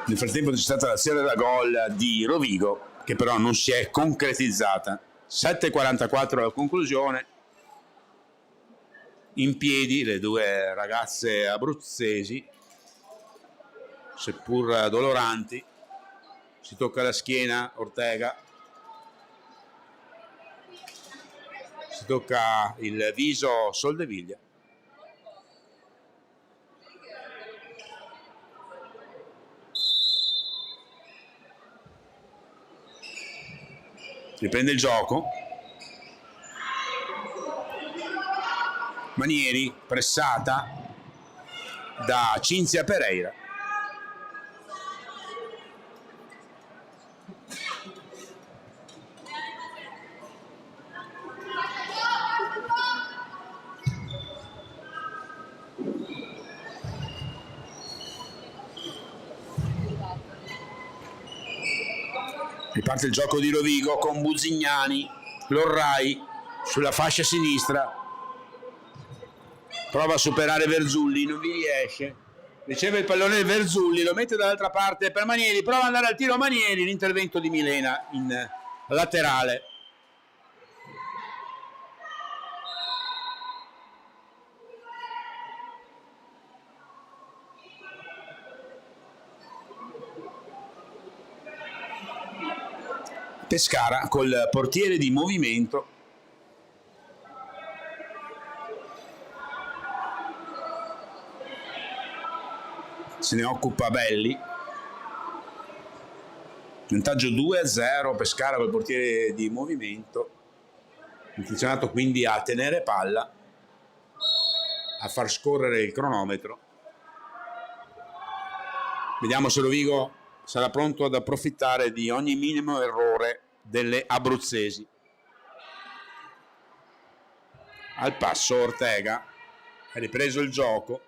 Nel frattempo c'è stata l'azione da gol di Rovigo, che però non si è concretizzata. 7,44 alla conclusione. In piedi le due ragazze abruzzesi, seppur doloranti. Si tocca la schiena Ortega. Si tocca il viso Soldeviglia. Riprende il gioco, Manieri pressata da Cinzia Pereira, riparte il gioco di Rovigo con Buzignani, Lorrai sulla fascia sinistra, prova a superare Verzulli, non vi riesce, riceve il pallone Verzulli, lo mette dall'altra parte per Manieri, prova ad andare al tiro Manieri, l'intervento di Milena in laterale. Pescara col portiere di movimento se ne occupa Belli. Vantaggio 2-0, Pescara col portiere di movimento, intenzionato quindi a tenere palla, a far scorrere il cronometro. Vediamo se Rovigo sarà pronto ad approfittare di ogni minimo errore delle abruzzesi. Al passo Ortega, ha ripreso il gioco.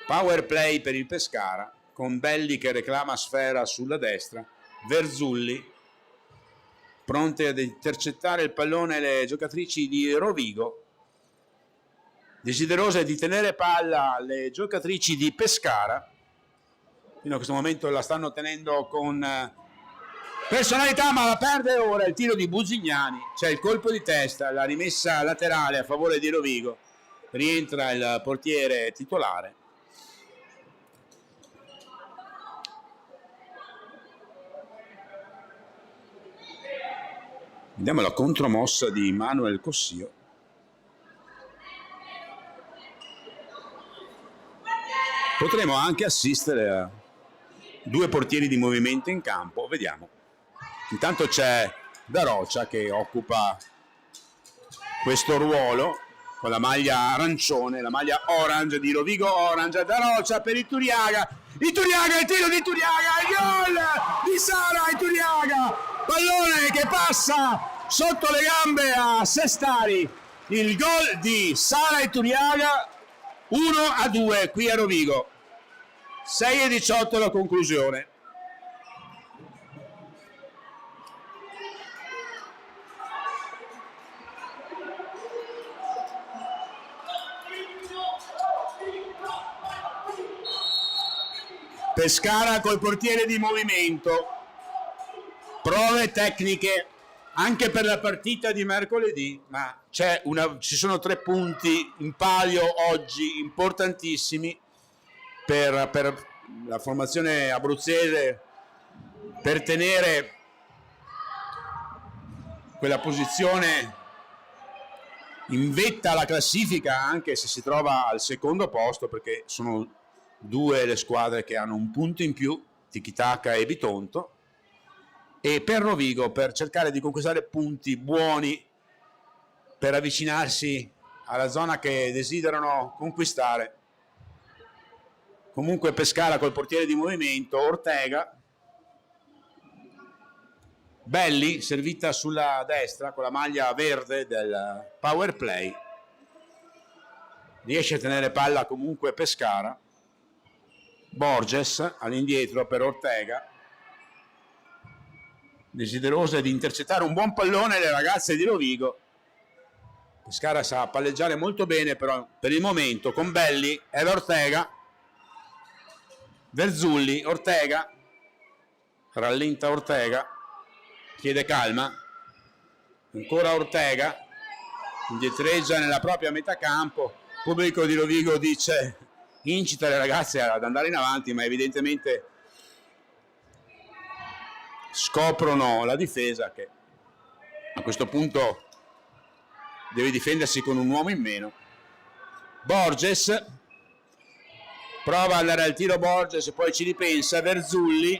Power play per il Pescara, con Belli che reclama sfera sulla destra, Verzulli pronte ad intercettare il pallone le giocatrici di Rovigo, desiderose di tenere palla le giocatrici di Pescara. Fino a questo momento la stanno tenendo con personalità, ma la perde ora il tiro di Busignani. C'è il colpo di testa, la rimessa laterale a favore di Rovigo, rientra il portiere titolare. Vediamo la contromossa di Manuel Cossio. Potremo anche assistere a due portieri di movimento in campo, vediamo. Intanto c'è Da Rocha che occupa questo ruolo con la maglia arancione, la maglia orange di Rovigo Orange. Da Rocha per Iturriaga, il tiro di Iturriaga, il gol di Sara Iturriaga, pallone che passa sotto le gambe a Sestari, il gol di Sara Iturriaga, 1-2 qui a Rovigo, 6:18 la conclusione. Pescara col portiere di movimento, prove tecniche anche per la partita di mercoledì, ma ci sono 3 punti in palio oggi importantissimi per la formazione abruzzese, per tenere quella posizione in vetta alla classifica, anche se si trova al secondo posto, perché sono 2 le squadre che hanno un punto in più, Tiki-Taka e Bitonto, e per Rovigo per cercare di conquistare punti buoni per avvicinarsi alla zona che desiderano conquistare. Comunque Pescara col portiere di movimento, Ortega, Belli servita sulla destra con la maglia verde del power play, riesce a tenere palla comunque Pescara. Borges all'indietro per Ortega, desiderose di intercettare un buon pallone le ragazze di Rovigo. Pescara sa palleggiare molto bene, però per il momento con Belli ed Ortega, Verzulli, Ortega rallenta, Ortega chiede calma, ancora Ortega indietreggia nella propria metà campo. Il pubblico di Rovigo dice incita le ragazze ad andare in avanti, ma evidentemente scoprono la difesa che a questo punto deve difendersi con un uomo in meno. Borges prova ad andare al tiro, Borges, poi ci ripensa Verzulli,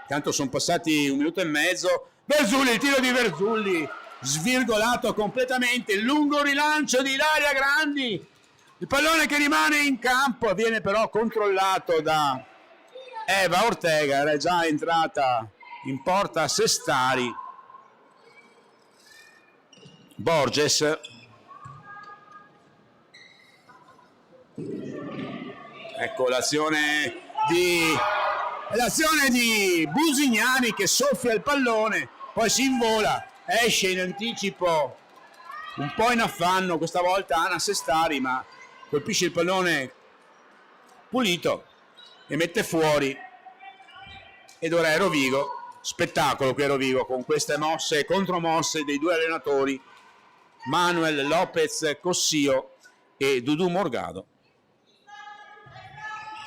tanto sono passati 1 minuto e mezzo. Verzulli, il tiro di Verzulli svirgolato completamente, il lungo rilancio di Ilaria Grandi, il pallone che rimane in campo viene però controllato da Eva Ortega, era già entrata in porta Sestari. Borges, ecco l'azione di Busignani che soffia il pallone, poi si invola, esce in anticipo un po' in affanno questa volta Ana Sestari, ma colpisce il pallone pulito e mette fuori. Ed ora è Rovigo, spettacolo qui a Rovigo con queste mosse e contromosse dei 2 allenatori, Manuel Lopez Cossio e Dudu Morgado.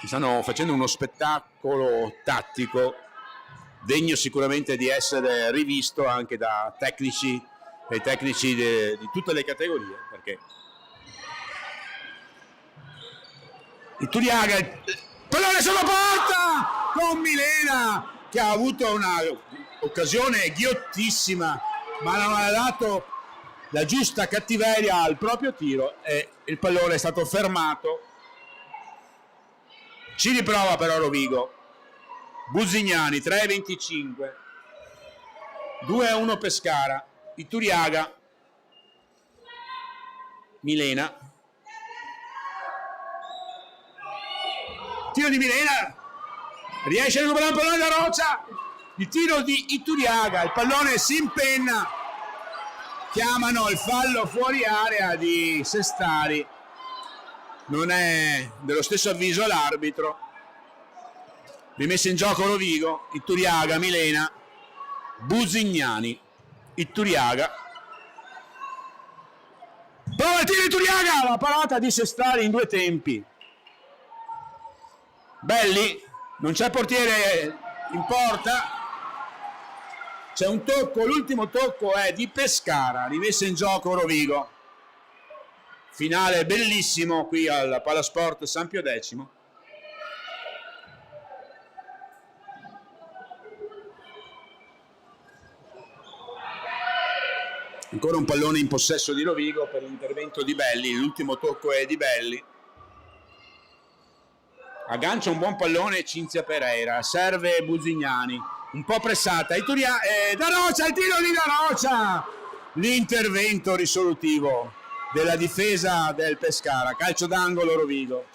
Stanno facendo uno spettacolo tattico degno sicuramente di essere rivisto anche dai tecnici di tutte le categorie, perché Iturriaga, pallone sulla porta con Milena che ha avuto una occasione ghiottissima ma non ha dato la giusta cattiveria al proprio tiro e il pallone è stato fermato. Ci riprova però Rovigo. Buzignani 3-25, 2-1 Pescara. Iturriaga, Milena, tiro di Milena, riesce a recuperare il pallone da Rocia, il tiro di Iturriaga, il pallone si impenna, chiamano il fallo fuori area di Sestari, non è dello stesso avviso l'arbitro. Rimessa in gioco Rovigo, Iturriaga, Milena, Buzignani, Iturriaga, prova il tiro di Iturriaga, la parata di Sestari in due tempi. Belli, non c'è portiere in porta, c'è un tocco, l'ultimo tocco è di Pescara, rimessa in gioco Rovigo. Finale bellissimo qui al Palasport San Pio X. Ancora un pallone in possesso di Rovigo per l'intervento di Belli, l'ultimo tocco è di Belli. Aggancia un buon pallone Cinzia Pereira, serve Buzignani, un po' pressata, Da Rocia, il tiro di Da Rocia, l'intervento risolutivo della difesa del Pescara, calcio d'angolo Rovigo,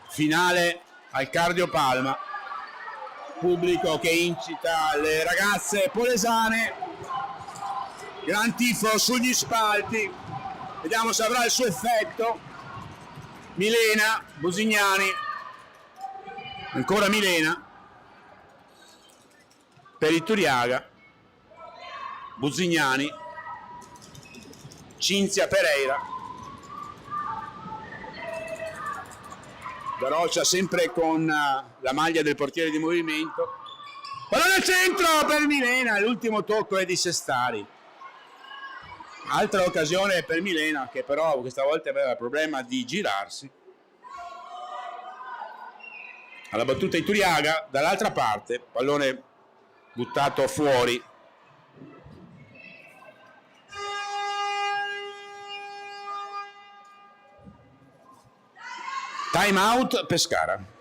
finale al Cardio Palma, pubblico che incita le ragazze polesane, gran tifo sugli spalti, vediamo se avrà il suo effetto. Milena, Buzignani, ancora Milena per Iturriaga, Buzignani, Cinzia Pereira, Da Rocia sempre con la maglia del portiere di movimento, pallone al centro per Milena, l'ultimo tocco è di Sestari. Altra occasione per Milena che però questa volta aveva il problema di girarsi. Alla battuta Iturriaga, dall'altra parte, pallone buttato fuori. Time out Pescara.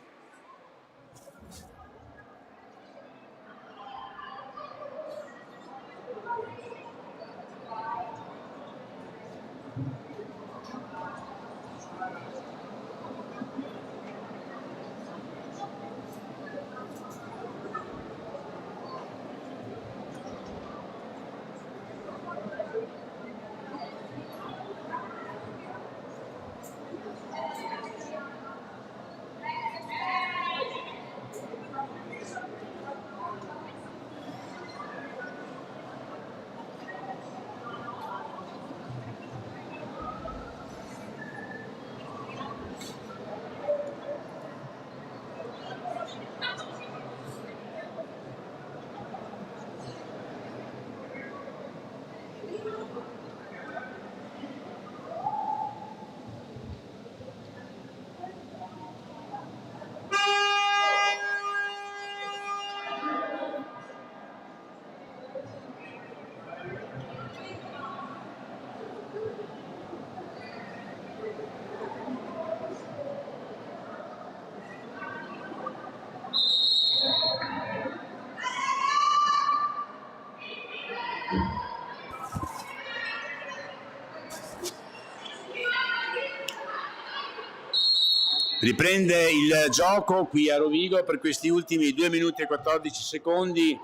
Riprende il gioco qui a Rovigo per questi ultimi 2 minuti e 14 secondi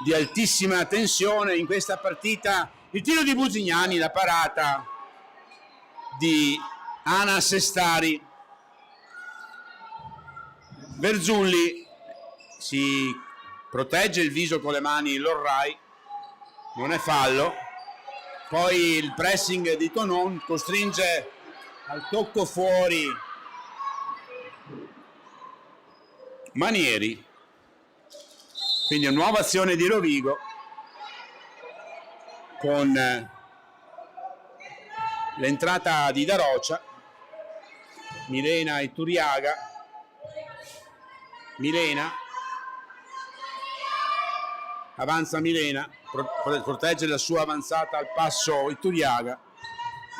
di altissima tensione in questa partita. Il tiro di Buzignani, la parata di Ana Sestari. Verzulli si protegge il viso con le mani, Lorrai, non è fallo. Poi il pressing di Tonon costringe al tocco fuori Manieri, quindi una nuova azione di Rovigo con l'entrata di Da Rocia. Milena Iturriaga, Milena, avanza Milena, protegge la sua avanzata al passo Iturriaga,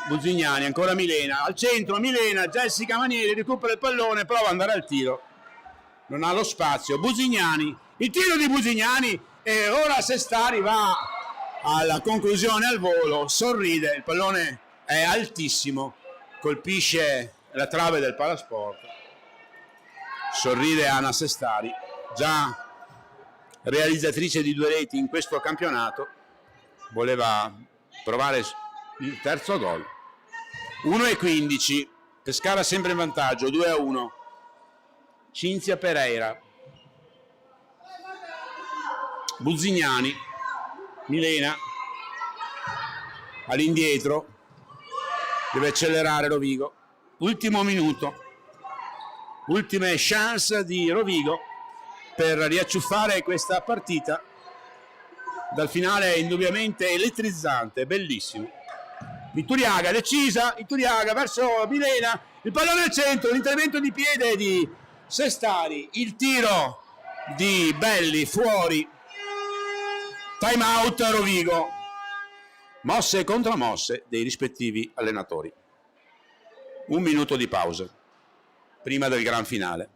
Buzignani, ancora Milena, al centro Milena, Jessica Manieri recupera il pallone, prova ad andare al tiro, non ha lo spazio, Buzignani, il tiro di Buzignani e ora Sestari va alla conclusione al volo, sorride, il pallone è altissimo, colpisce la trave del palasport, sorride Anna Sestari, già realizzatrice di 2 reti in questo campionato, voleva provare il terzo gol. 1:15, Pescara sempre in vantaggio, 2-1. Cinzia Pereira, Buzignani, Milena, all'indietro, deve accelerare Rovigo, ultimo minuto, ultime chance di Rovigo per riacciuffare questa partita dal finale indubbiamente elettrizzante, bellissimo. Iturriaga decisa, Iturriaga verso Milena, il pallone al centro, l'intervento di piede di Sestari, il tiro di Belli fuori, time out Rovigo, mosse e contromosse dei rispettivi allenatori. 1 minuto di pausa prima del gran finale.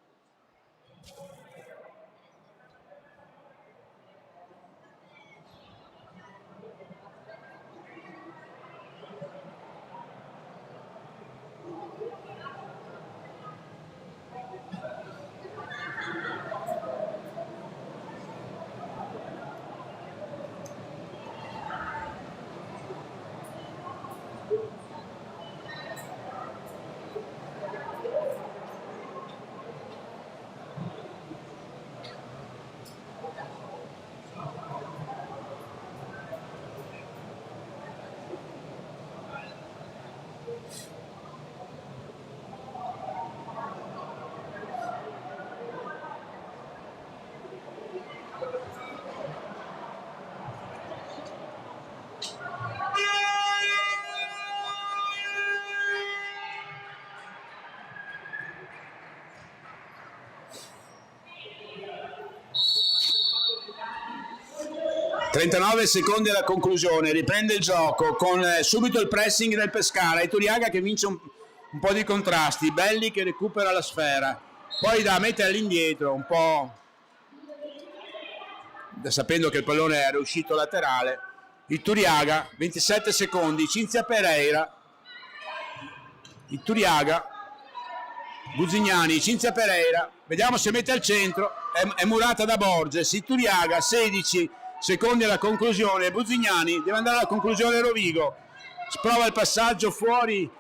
...39 secondi alla conclusione, riprende il gioco con subito il pressing del Pescara, Iturriaga che vince un po' di contrasti, Belli che recupera la sfera, poi da mettere all'indietro un po', sapendo che il pallone era uscito laterale, Iturriaga, 27 secondi, Cinzia Pereira, Iturriaga, Buzignani, Cinzia Pereira, vediamo se mette al centro, è murata da Borges, Iturriaga, 16 secondi alla conclusione, Buzignani, deve andare alla conclusione Rovigo, prova il passaggio fuori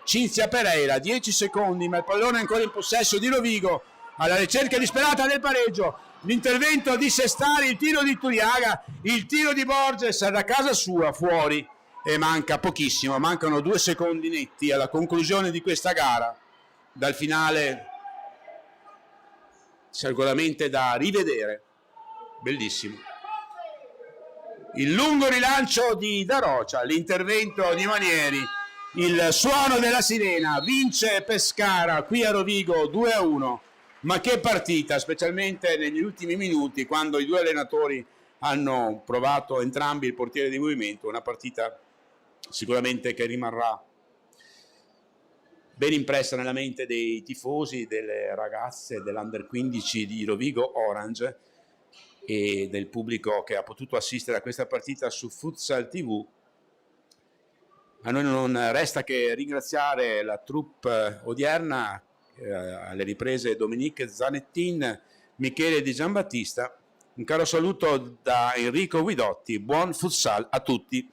Cinzia Pereira, 10 secondi, ma il pallone è ancora in possesso di Rovigo, alla ricerca disperata del pareggio, l'intervento di Sestari, il tiro di Iturriaga, il tiro di Borges da casa sua, fuori, e manca pochissimo, mancano 2 secondi netti alla conclusione di questa gara, dal finale sicuramente da rivedere, bellissimo. Il lungo rilancio di Darocia, l'intervento di Manieri, il suono della sirena, vince Pescara qui a Rovigo 2-1, ma che partita, specialmente negli ultimi minuti quando i 2 allenatori hanno provato entrambi il portiere di movimento, una partita sicuramente che rimarrà ben impressa nella mente dei tifosi, delle ragazze dell'Under 15 di Rovigo Orange e del pubblico che ha potuto assistere a questa partita su Futsal TV. A noi non resta che ringraziare la troupe odierna, alle riprese Dominique Zanettin, Michele Di Giambattista. Un caro saluto da Enrico Guidotti, buon futsal a tutti.